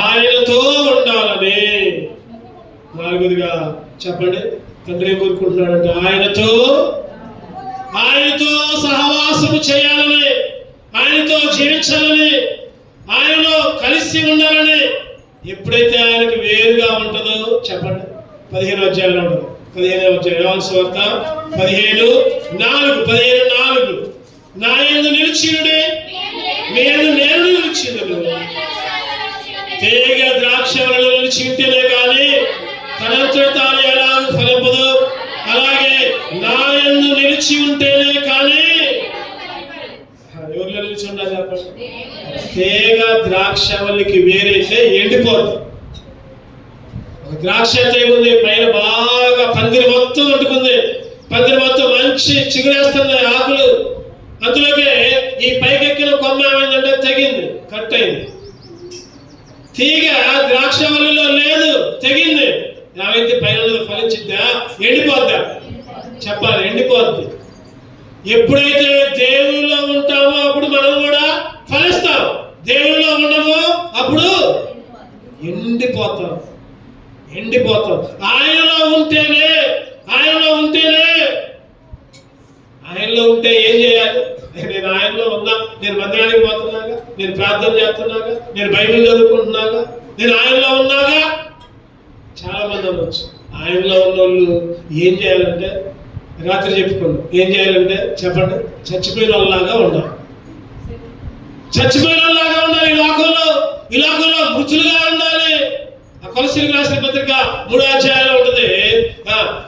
ఆయనతో ఉండాలని. 4వదిగా చెప్పండి, తండ్రి ఏం కోరుకుంటున్నాడంటే ఆయనతో సహవాసము చేయాలని, ఆయనతో జీవించాలని, ఆయనలో కలిసి ఉండాలని. ఎప్పుడైతే ఆయనకు వేరుగా ఉంటుందో చెప్పండి, 15వ అధ్యాయంలో ఉంటుంది. 15వ అధ్యాయం యోహాను సువార్త 15:4. నా యందు నిలిచియుడి, మీ యందు నేను నిలిచియుందును. తీగ ద్రాక్షవల్లిలో నిలిచి ఉంటేనే కానీ తనంతట తాను ఎలాగూ ఫలింపదు, అలాగే నా యందు నిలిచి ఉంటేనే కానీ. ఎవరిలో నిలిచి ఉండాలి చెప్పండి? తీగ ద్రాక్షవల్లికి వేరైతే ఎండిపోదు. ద్రాక్ష తీగ ఉంది, పైన బాగా పందిరి మొత్తం వండుకుంది, పందిరి మొత్తం మంచి చిగురేస్తుంది ఆకులు. అందులోకి ఈ పైకెక్కిన కొమ్మ ఏమైందంటే తెగింది, కట్ అయింది. తీగ ద్రాక్షవల్లిలో లేదు, తెగింది. ఏమైంది? పైన ఫలించిద్దా? ఎండిపోద్దా? చెప్పాలి, ఎండిపోద్ది. ఎప్పుడైతే దేవుళ్ళలో ఉంటామో అప్పుడు మనం కూడా ఫలిస్తాం. దేవుళ్ళలో ఉండమో అప్పుడు ఎండిపోతాం. ఆయనలో ఉంటేనే ఆయనలో ఉంటే ఏం చేయాలి? నేను ఆయనలో ఉన్నా, నేను మందిరానికి పోతున్నాగా, నేను ప్రార్థన చేస్తున్నాగా, నేను బైబిల్ చదువుకుంటున్నాగా, నేను ఆయనలో ఉన్నాగా. చాలా మంది అనవచ్చు. ఆయనలో ఉన్న వాళ్ళు ఏం చేయాలంటే, రాత్రి చెప్పుకోండి, ఏం చేయాలంటే చెప్పండి, చచ్చిపోయిన వాళ్ళలాగా ఉండాలి. చచ్చిపోయినలాగా ఉండాలి. ఈ లోకంలో మృతులుగా ఉండాలి. ఆ కొలస్సీలకు రాసిన పత్రిక 3వ అధ్యాయంలో ఉంటుంది,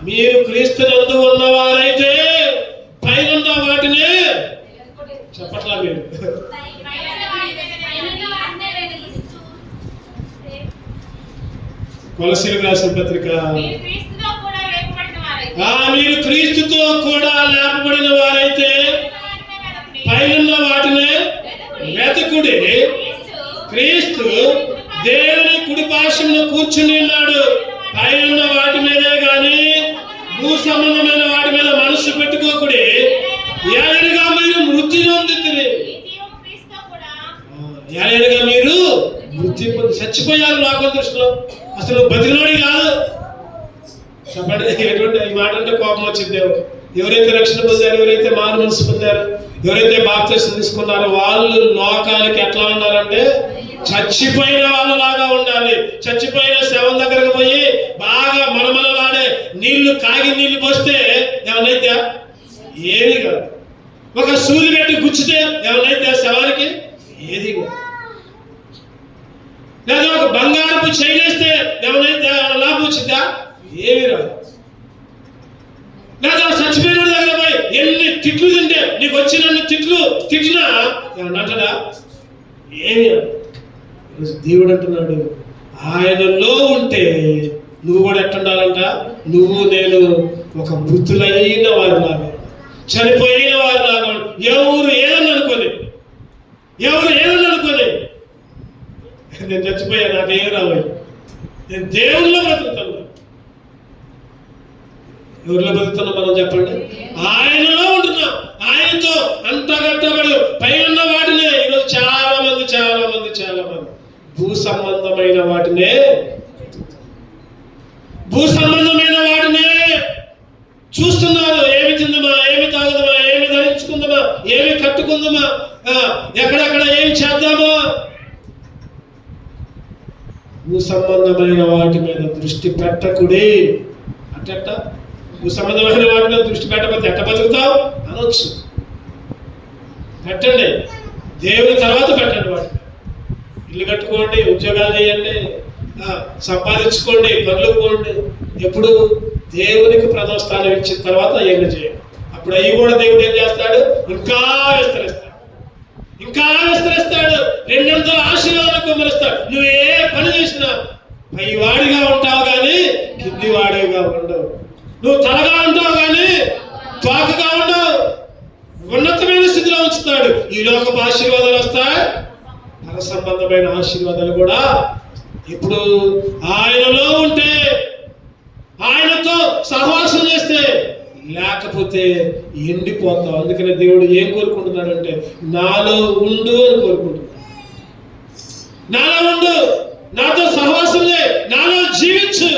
మీరు క్రీస్తునందు ఉన్నవారైతే పైనున్న వాటినే చెప్పట్లా మీరు. కొలస్సీలకు రాసిన పత్రిక, మీరు క్రీస్తుతో కూడా లేపబడిన వారైతే పైనున్న వాటినే వెతకుడి. క్రీస్తు దేవుని కుడి పార్శ్వమున కూర్చుని ఉన్నాడు. పైనున్న వాటి మీదే గాని భూ సంబంధమైన వాటి మీద మనస్సు పెట్టుకోకుడి. ఏలైనగా మీరు మృతి నొందితిరి. ఏలైనగా మీరు మృతి పొంది చచ్చిపోయారు. లోకం దృష్టిలో అసలు బతికినోడి కాదు. చెప్పండి, ఎటువంటి ఈ మాట అంటే కోపం వచ్చింది. ఎవరైతే రక్షణ పొందారు, ఎవరైతే మారు మనసు పొందారు, ఎవరైతే బాప్తిసం తీసుకున్నారో వాళ్ళు లోకానికి ఎట్లా ఉండాలంటే చచ్చిపోయిన వాళ్ళలాగా ఉండాలి. చచ్చిపోయిన శవం దగ్గరకు పోయి బాగా మనమనలాడే నీళ్లు కాగి నీళ్లు పోస్తే ఏమన్నైతే ఏది కాదు. ఒక సూది పెట్టి గుచ్చితే ఏమన్నైతే శవానికి ఏది కాదు. లేదా ఒక బంగారపు చేయిస్తే ఏమన్నైతే లాభం వచ్చిందా? ఏమి రాదు. లేదా చచ్చిపోయిన దగ్గర పోయి ఎన్ని తిట్లు తింటే నీకు వచ్చినన్ని తిట్లు తిట్టినా ఏమన్నట్టడా? ఏమి రాదు. దేవుడు అంటున్నాడు, ఆయనలో ఉంటే నువ్వు కూడా ఎట్టుండాలంట, నువ్వు నేను ఒక మృతులైన వారిలాగా, చనిపోయిన వారిలాగా. ఎవరు ఏదన్నా అనుకోని నేను చచ్చిపోయా, నాకేం రావాలి, నేను దేవుళ్ళో బ్రతుకుతాను. ఎవరిలో బ్రతుకుతున్నాం మనం చెప్పండి? ఆయనలో ఉంటున్నాం. ఆయనతో అంతగట్టబడి పైన వాటినే ఈరోజు చాలా మంది భూ సంబంధమైన వాటినే చూస్తున్నారు. ఏమి తిందమా, ఏమి తాగుదమా, ఏమి ధరించుకుందామా, ఏమి కట్టుకుందామా, ఎక్కడెక్కడ ఏం చేద్దామా. భూ సంబంధమైన వాటి మీద దృష్టి పెట్టకుడి. అట్ట భూ సంబంధమైన వాటి మీద దృష్టి పెట్టకపోతే ఎట్ట బతుకుతావు అనొచ్చు. పెట్టండి, దేవుని తర్వాత పెట్టండి. వాటి ఇల్లు కట్టుకోండి, ఉద్యోగాలు చేయండి, సంపాదించుకోండి, పనులు పోండి. ఎప్పుడు దేవునికి ప్రథమ స్థానం ఇచ్చిన తర్వాత ఏం చేయండి. అప్పుడు అవి కూడా దేవుడు ఏం చేస్తాడు? ఇంకా విస్తరిస్తాడు. రెండంతా ఆశీర్వాదం కుమరిస్తాడు. నువ్వు ఏ పని చేసినా పైవాడిగా ఉంటావు కానీ కింది వాడిగా ఉండవు. నువ్వు తలగా ఉంటావు కానీ తోకగా ఉండవు. ఉన్నతమైన స్థితిలో ఉంచుతాడు. ఈ లోకపు ఆశీర్వాదాలు వస్తాయి, పర సంబంధమైన ఆశీర్వాదాలు కూడా. ఇప్పుడు ఆయనలో ఉంటే, ఆయనతో సహవాసం చేస్తే, లేకపోతే ఎండిపోతావు. అందుకనే దేవుడు ఏం కోరుకుంటున్నాడంటే నాలో ఉండు అని కోరుకుంటున్నాడు. నాలో ఉండు, నాతో సహవాసం చే, నాలో జీవించు.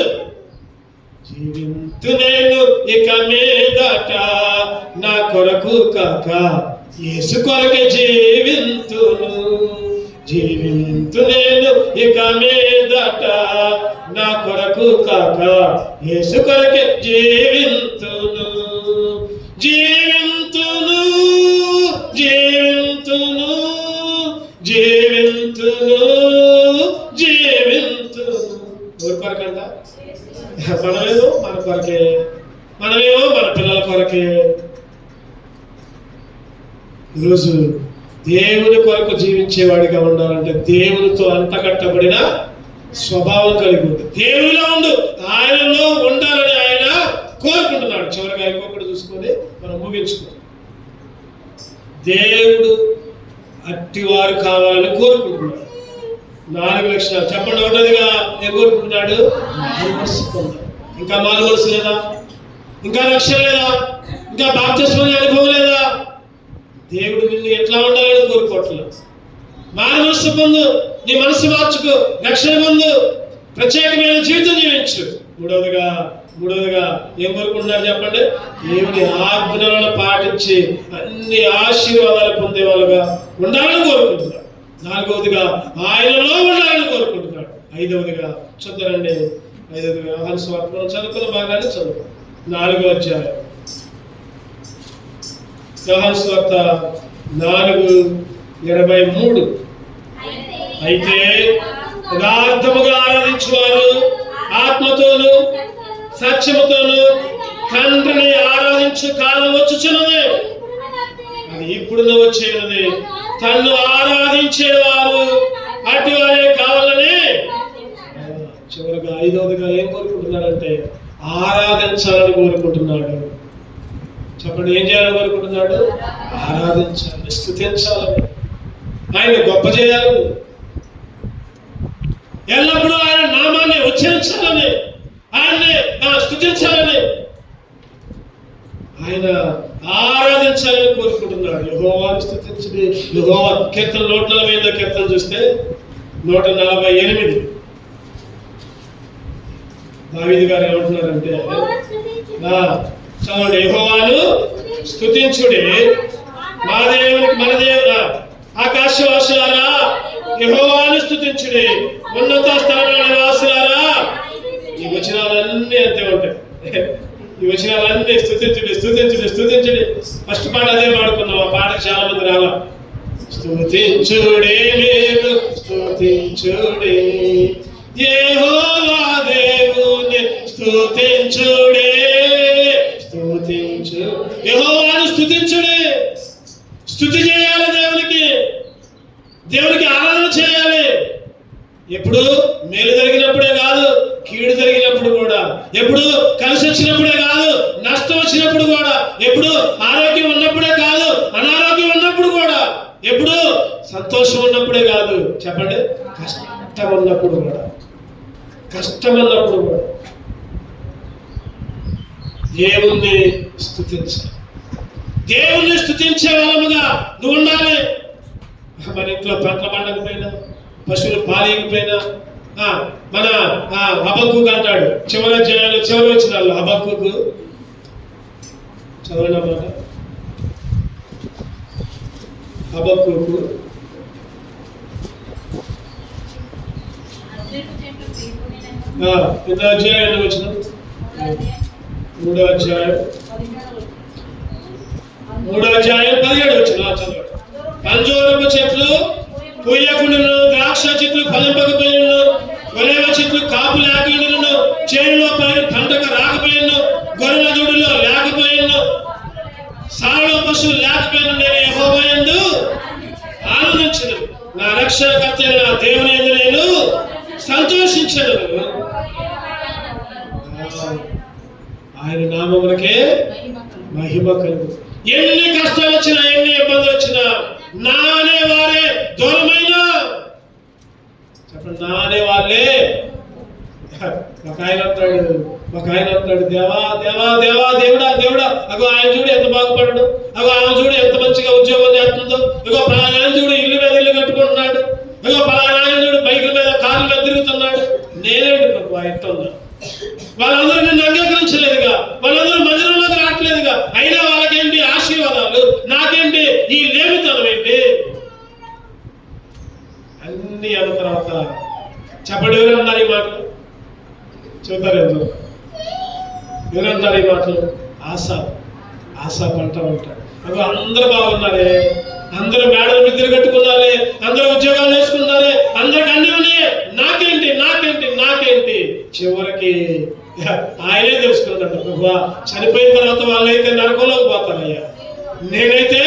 జీవింతు నేను ఇక మీదట నా కొరకు కాక యేసు కొరకే జీవింతును. జీవింతు నేను ఇక మీదట నా కొరకు కాక యేసు కొరకే జీవింతును. జీవింతును జీవింతును జీవింతును జీవింతును. ఎవరి కొరకంట? మనమేమో మన కొరకే, మనమేమో మన పిల్లల కొరకే. ఈరోజు దేవుని కొరకు జీవించేవాడిగా ఉండాలంటే దేవునితో అంటకట్టబడిన స్వభావం కలిగి ఉంది. దేవునిలో ఉండు, ఆయనలో ఉండాలని ఆయన కోరుకుంటున్నాడు. చివరిగా ఇంకొకటి చూసుకొని మనం ముగించుకోవాలి. దేవుడు అట్టివారు కావాలని కోరుకుంటున్నాడు. 4 లక్షణాలు చెప్పండి. ఒకటిగా ఏం కోరుకుంటున్నాడు? ఇంకా మారు మనసు లేదా? ఇంకా రక్షణ లేదా? ఇంకా బాప్తిస్మం అనుభవం లేదా? దేవుడు నిన్ను ఎట్లా ఉండాలని కోరుకోవట్లేదు. మారు మనసు పొందు, నీ మనసు మార్చుకో, రక్షణ పొందు, ప్రత్యేకమైన జీవితం జీవించు. మూడవదిగా ఏం కోరుకుంటున్నారు చెప్పండి? దేవుని ఆజ్ఞలను పాటించి అన్ని ఆశీర్వాదాలు పొందే వాళ్ళుగా ఉండాలని కోరుకుంటున్నాడు. 4వదిగా ఆయనలో ఉండాలని కోరుకుంటున్నాడు. 5వదిగా చూద్దారండి. 5వదిగా యోహాను సువార్త మనం చదువుకున్న భాగాన్ని చదువు. 4వ అధ్యాయం యోహాను సువార్త 4 23. అయితే యథార్థముగా ఆరాధించువారు ఆత్మతోను సత్యముతోను తండ్రిని ఆరాధించు కాలం వచ్చుచున్నది. అది ఇప్పుడు వచ్చేది. తన్ను ఆరాధించేవారు అటు వారే కావాలని. చివరిగా 5వదిగా ఏం కోరుకుంటున్నాడంటే ఆరాధించాలని కోరుకుంటున్నాడు. చెప్పండి, ఏం చేయాలని కోరుకుంటున్నాడు? ఆరాధించాలి, స్తుతించాలని, ఆయన గొప్ప చేయాలి, ఎల్లప్పుడూ ఆయన నామాన్ని ఉచ్చరించాలని, ఆయన్ని స్తుతించాలని, ఆయన ఆరాధించాలని కోరుకుంటున్నాడు. యెహోవాను స్తుతించండి. యెహోవా కీర్తన 140 కీర్తన చూస్తే 148 దావీదు గారు ఏమంటున్నారంటే చదవండి, యెహోవాను స్తుతించుడి మా దేవునికి, మన దేవుడు ఆకాశవాసులారా యెహోవాను స్తుతించుడి, ఉన్నత స్థలంలో నివాసులారా. ఈ వచనాలన్నీ అంతే ఉంటాయి. ఈ వచనాలన్నీ స్తుతించుడి స్తుతించుడి స్తుతించుడి. ఫస్ట్ పాట అదే పాడుకున్నాం. ఆ పాటకు చాలా మంది రాలా. స్తుతించుడి మీరు స్తుతించుడి యెహోవా దేవుని స్తుతించుడి స్తుతించు. యెహోవాను స్తుతించుడి. స్తుతి చేయాలి దేవునికి, దేవునికి ఆరాధన చేయాలి. ఎప్పుడు మేలు జరిగినప్పుడే కాదు, కీడు జరిగినప్పుడు కూడా, ఎప్పుడు కలిసి వచ్చినప్పుడే కాదు, నష్టం వచ్చినప్పుడు కూడా, ఎప్పుడు ఆరోగ్యం ఉన్నప్పుడే కాదు, అనారోగ్యం ఉన్నప్పుడు కూడా, ఎప్పుడు సంతోషం ఉన్నప్పుడే కాదు. చెప్పండి, కష్టం ఉన్నప్పుడు కూడా, కష్టం ఉన్నప్పుడు కూడా దేవుణ్ణి స్తుతించాలి. దేవుణ్ణి స్తుతించే వాళ్ళముగా నువ్వు ఉండాలి. మన ఇంట్లో పంటలు పండకపోయినా, పశువులు పాలేకపోయినా, మన హబక్కూకు అంటాడు చివరి అధ్యాయంలో చివరి వచనాల్లో. హబక్కూకు చదవండి అన్నమాట. హబక్కూకు 3వ అధ్యాయం వచ్చిన 3వ అధ్యాయం 17 వచ్చిన చదవండి. అంజూరపు చెట్లు పూయకుండును, ద్రాక్ష చెట్లు ఫలింపకపోయిను, ఒలీవ చెట్లు కాపు లేకుండును, చేనులో పంటకు రాకపోయిను, గొర్రెల దూడిలో లేకపోయిను, సాలో పశువులు లేకపోయిను, నేను యెహోవా యందు ఆనందించను, నా రక్షణకర్త నా దేవుని యందు నేను సంతోషించను. ఆయన నామమునకే మహిమ కలుగు. ఎన్ని కష్టాలు వచ్చినా, ఎన్ని ఇబ్బందులు వచ్చినా, నా అనే వారే దూరమైనా, చెప్పండి, నా అనే వాళ్ళే. ఒక ఆయన అంటాడు దేవా దేవా దేవా దేవుడా దేవుడా, అగో ఆయన చూడు ఎంత బాగుపడ్డాడు, అగో ఆయన చూడు ఎంత మంచిగా ఉద్యోగం చేస్తుందో, అగో పలానా చూడు ఇల్లు మీద ఇల్లు కట్టుకుంటున్నాడు, అగో పలానా చూడు బైకుల మీద కార్ల మీద తిరుగుతున్నాడు. నేనేంటి ప్రభు ఎంత ఉన్నా, వాళ్ళందరూ నిన్ను అంగీకరించలేదుగా, వాళ్ళందరూ మందిరంలోకి రావట్లేదుగా, అయినా వాళ్ళకేంటి ఆశీర్వాదాలు, నాకేంటి ఈ లేమితనం ఏంటి అన్ని అన్న తర్వాత చెప్పండి, ఎవరు అన్నారు ఈ మాటలు? చెబుతారు ఎవరు అన్నారు ఈ మాటలు? ఆశ పంట ఉంటాడు. అవి అందరూ బాగున్నారే, అందరూ మేడల మిద్దెలు కట్టుకున్నారే, అందరూ ఉద్యోగాలు వేసుకున్నారే, అందరికి అన్ని ఉన్నాయి, నాకేంటి నాకేంటి నాకేంటి. చివరికి ఆయనే తెలుసుకున్నాడు, ప్రభువా చనిపోయిన తర్వాత వాళ్ళైతే నరకంలోకి పోతారయ్యా, నేనైతే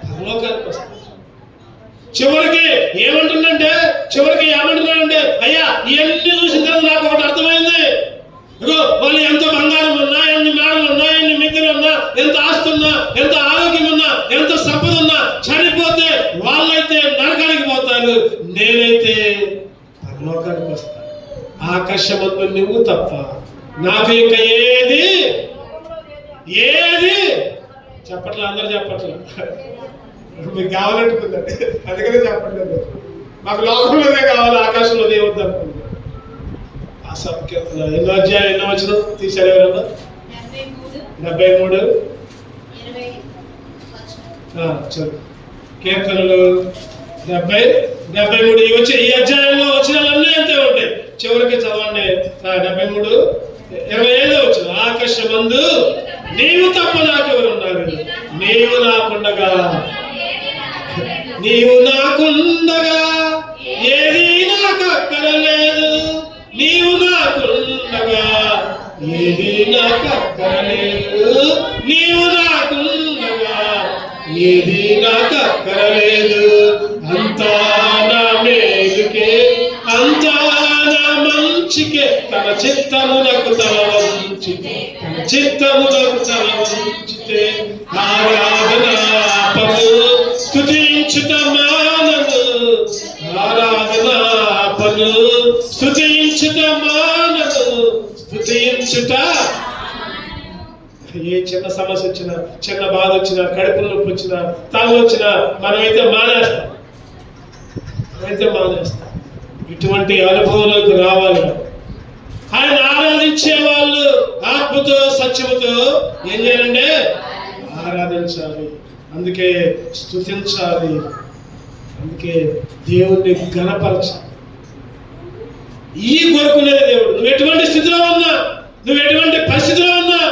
పరలోకానికి వస్తాను. చివరికి ఏమంటున్నాడంటే అయ్యా ఇవన్నీ చూసిన తర్వాత నాకు ఒకటి అర్థమైంది. వాళ్ళు ఎంత బంగారం ఉన్నా, ఎన్ని మేడలు ఉన్నా, ఎన్ని మిద్దెలు ఉన్నా, ఎంత ఆస్తి ఉన్నా, ఎంత ఆరోగ్యం ఉన్నా, ఎంత సంపద ఉన్నా, చనిపోతే వాళ్ళైతే నరకానికి పోతారు, నేనైతే పరలోకానికి వస్తాను. ఆకాశమందు నువ్వు తప్ప నాకు ఇంకా ఏది చెప్పట్లేదు. అందరూ చెప్పట్లేదు, మీకు కావాలంటుకుందండి, అందుకనే చెప్పట్లేదు. మాకు లోకంలోనే కావాలి, ఆకాశంలోనే వద్దు అనుకుంటున్నాను. ఆ సత్కీర్తన ఎన్నో అధ్యాయం ఎన్నో వచ్చిన తీసారు ఎవరన్నా? 73 కీర్తనలు 73 ఈ అధ్యాయంలో వచ్చినాలన్నీ అంతే ఉంటాయి. చివరికి చదవండి 73 25 వచ్చిన. ఆకాశమందు నీవు తప్ప నాకెవరు ఉన్నారు, నీవు నాకుండగా నీవు నాకుండగా ఏది నాకు అక్కరలేదు. నీవు నాకుండగా ఏది నాకు అక్కరలేదు. నీవు నాకుండగా ఏది నాకు అక్కరలేదు. అంతా నా మేలుకే, అంతా నా మంచికే, తన చిత్తమునకు తల వంచితే, తన చిత్తమునకు తల వంచితే ఆరాధనాపను స్తుతించుట మానను. ఆరాధనాపను స్తుతించుట మానను. స్తుతించుట ఏ చిన్న సమస్య వచ్చినా, చిన్న బాధ వచ్చినా, కడుపు నొప్పి వచ్చినా, తల వచ్చినా మనమైతే మానేస్తాం. ఇటువంటి అనుభవంలోకి రావాలి. ఆయన ఆరాధించే వాళ్ళు ఆత్మతో సత్యముతో ఏం చేయాలంటే ఆరాధించాలి. అందుకే స్తుతించాలి. అందుకే దేవుణ్ణి ఘనపరచాలి. ఈ కోరుకునేది దేవుడు. నువ్వు ఎటువంటి స్థితిలో ఉన్నా, నువ్వు ఎటువంటి పరిస్థితిలో ఉన్నా,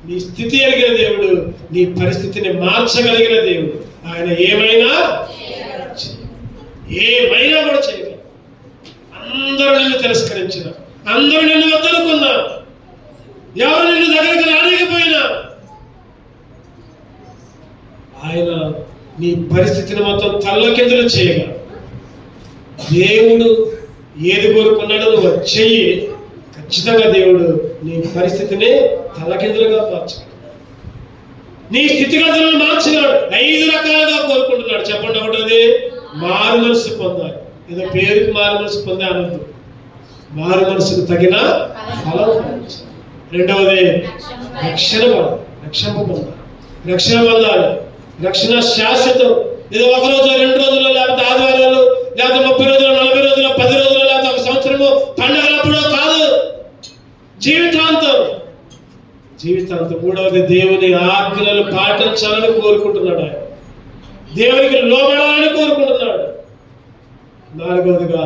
నీ స్థితి ఎరిగిన దేవుడు, నీ పరిస్థితిని మార్చగలిగిన దేవుడు. ఆయన ఏమైనా కూడా చేయగలరు. అందరూ నిన్ను తిరస్కరించిన, అందరూ నిన్ను వద్దనుకున్నా, ఎవరు నిన్ను దగ్గరికి రాలేకపోయినా ఆయన నీ పరిస్థితిని మొత్తం తల్లకిందులు చేయగలరు. దేవుడు ఏది కోరుకున్నాడో నువ్వు చెయ్యి. ఖచ్చితంగా దేవుడు నీ పరిస్థితిని తలకిందులుగా మార్చగలడు. నీ స్థితిగతులను మార్చగలడు. 5 రకాలుగా కోరుకుంటున్నాడు. చెప్పండి. ఒకటోది మారు మనసు పొందాలి. ఏదో పేరుకి మారు మనసు పొందే అనద్దు. మారు మనసుకు తగిన ఫలం. రెండవది రక్షణ పొందాలి. రక్షణ పొందాలి. రక్షణ శాశ్వతం. ఏదో ఒక రోజు, 2 రోజులు, లేకపోతే ఆదివారాలు, లేకపోతే 30 రోజులు, 40 రోజులు, 10 రోజులు, లేకపోతే 1 సంవత్సరము, పండుగలప్పుడు కాదు. జీవితాంతం. మూడవది దేవుని ఆజ్ఞలను పాటించాలని కోరుకుంటున్నాడు. ఆయన దేవునికి లోబడాలని కోరుకుంటున్నాడు. 4వదిగా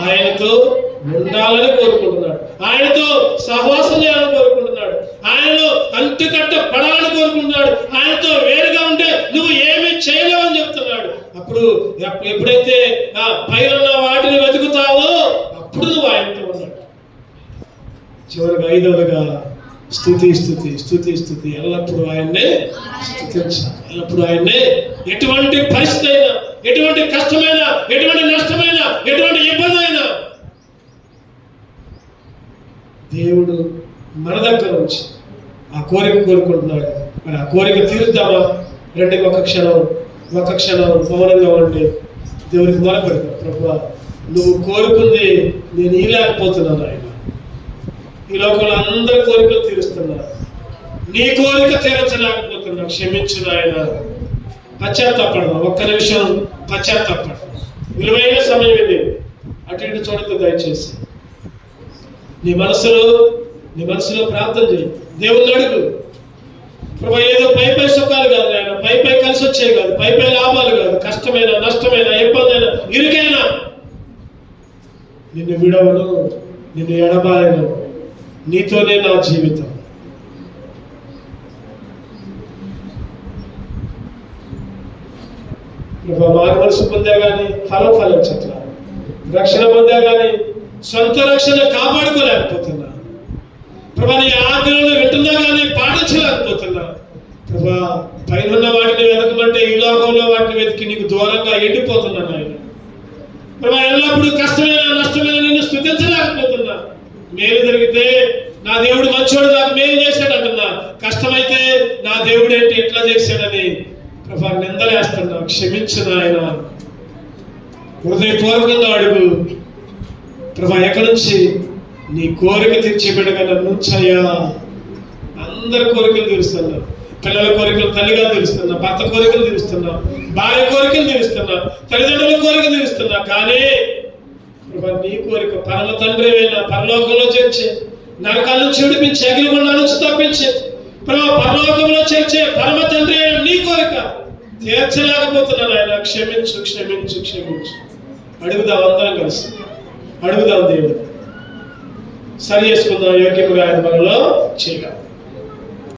ఆయనతో ఉండాలని కోరుకుంటున్నాడు. ఆయనతో సహవాసం చేయాలని కోరుకుంటున్నాడు. ఆయనలో అంటుకట్ట పడాలని కోరుకుంటున్నాడు. ఆయనతో వేరుగా ఉంటే నువ్వు ఏమీ చేయలేవు అని చెప్తున్నాడు. అప్పుడు ఎప్పుడైతే పైన వాటిని వెతుకుతావో అప్పుడు నువ్వు ఆయనతో ఉన్నాడు. చివరికి 5వదిగా స్తుతి. ఎల్లప్పుడూ ఆయన్నే స్తుతించాలి. ఎల్లప్పుడూ ఆయన్నే. ఎటువంటి పరిస్థితి అయినా, ఎటువంటి కష్టమైనా, ఎటువంటి నష్టమైనా, ఎటువంటి ఇబ్బంది అయినా దేవుడు మన దగ్గర నుంచి ఆ కోరిక కోరుకుంటున్నాడు. మరి ఆ కోరిక తీరుద్దామా? రండి, ఒక క్షణం మౌనంగా ఉండి దేవునికి మొరపెడతాం. ప్రభువా, నువ్వు కోరుకుంది నేను ఇవ్వలేకపోతున్నాను. ఆయన ఈ లోకంలో అందరి కోరికలు తీరుస్తున్నారు. నీ కోరిక తీర్చలేకపోతున్నా. క్షమించు నాయన. పశ్చాత్తాపడదాం. 1 నిమిషం పశ్చాత్తాపడదాం. విలువైన సమయం ఇది. అటు ఇటు చూడద్దు దయచేసి. నీ మనసులో ప్రార్థన చేయి. దేవుణ్ణి అడుగు. ప్రభు, ఏదో పై సుఖాలు కాదు ఆయన, పై కలిసి వచ్చేవి కాదు, పై లాభాలు కాదు, కష్టమైన, నష్టమైన, ఇబ్బంది అయినా, ఇరుకైనా నిన్ను విడవను, నిన్ను ఎడబాయను. నీతోనే నా జీవితం. మారు మనసు పొందా కానీ ఫలించట్లా. రక్షణ పొందా కానీ సొంత రక్షణ కాపాడుకోలేకపోతున్నా. ప్రభా, నీ ఆజ్ఞలను వింటున్నా కానీ పాటించలేకపోతున్నా. ప్రభా, పైన వాటిని వెతకమంటే ఈ లోకంలో వాటిని వెతికి నీకు దూరంగా ఎండిపోతున్నాను ఆయన. ప్రభా, ఎల్లప్పుడూ కష్టమైన, నష్టమైన నిన్ను స్తుతించలేకపోతున్నా. మేలు జరిగితే నా దేవుడు మంచోడు, నాకు మేలు చేశాడు అంటున్నా. కష్టమైతే నా దేవుడు ఏంటి ఎట్లా చేశాడని ప్రభా నిందలేస్తున్నా. క్షమించు నాయన. హృదయపూర్వకంగా అడుగు. ప్రభా, ఎక్కడి నుంచి నీ కోరిక తీర్చి బిడ్డగా నన్ను ఉంచయ్యా. అందరి కోరికలు తీరుస్తున్నా. పిల్లల కోరికలు తల్లిగా తీరుస్తున్నా, భర్త కోరికలు తీరుస్తున్నా, భార్య కోరికలు తీరుస్తున్నా, తల్లిదండ్రుల కోరికలు తీరుస్తున్నా. కానీ ప్రభా, నీ కోరిక పరమ తండ్రి అయినా పరలోకంలో చేర్చే, నరకాల నుంచి విడిపించి, అగ్నిగుండం నుంచి తప్పించే ప్రభా, పరలోకంలో చేర్చే పరమ తండ్రి అయిన నీ కోరిక తీర్చలేకపోతున్నాను ఆయన. క్షమించు. అడుగుదాం, అందరం కలిసి అడుగుదాం. దేవుడు సరి చేసుకుందాం. యోగ్యముగా ఆయన మనలో చేయగలరు.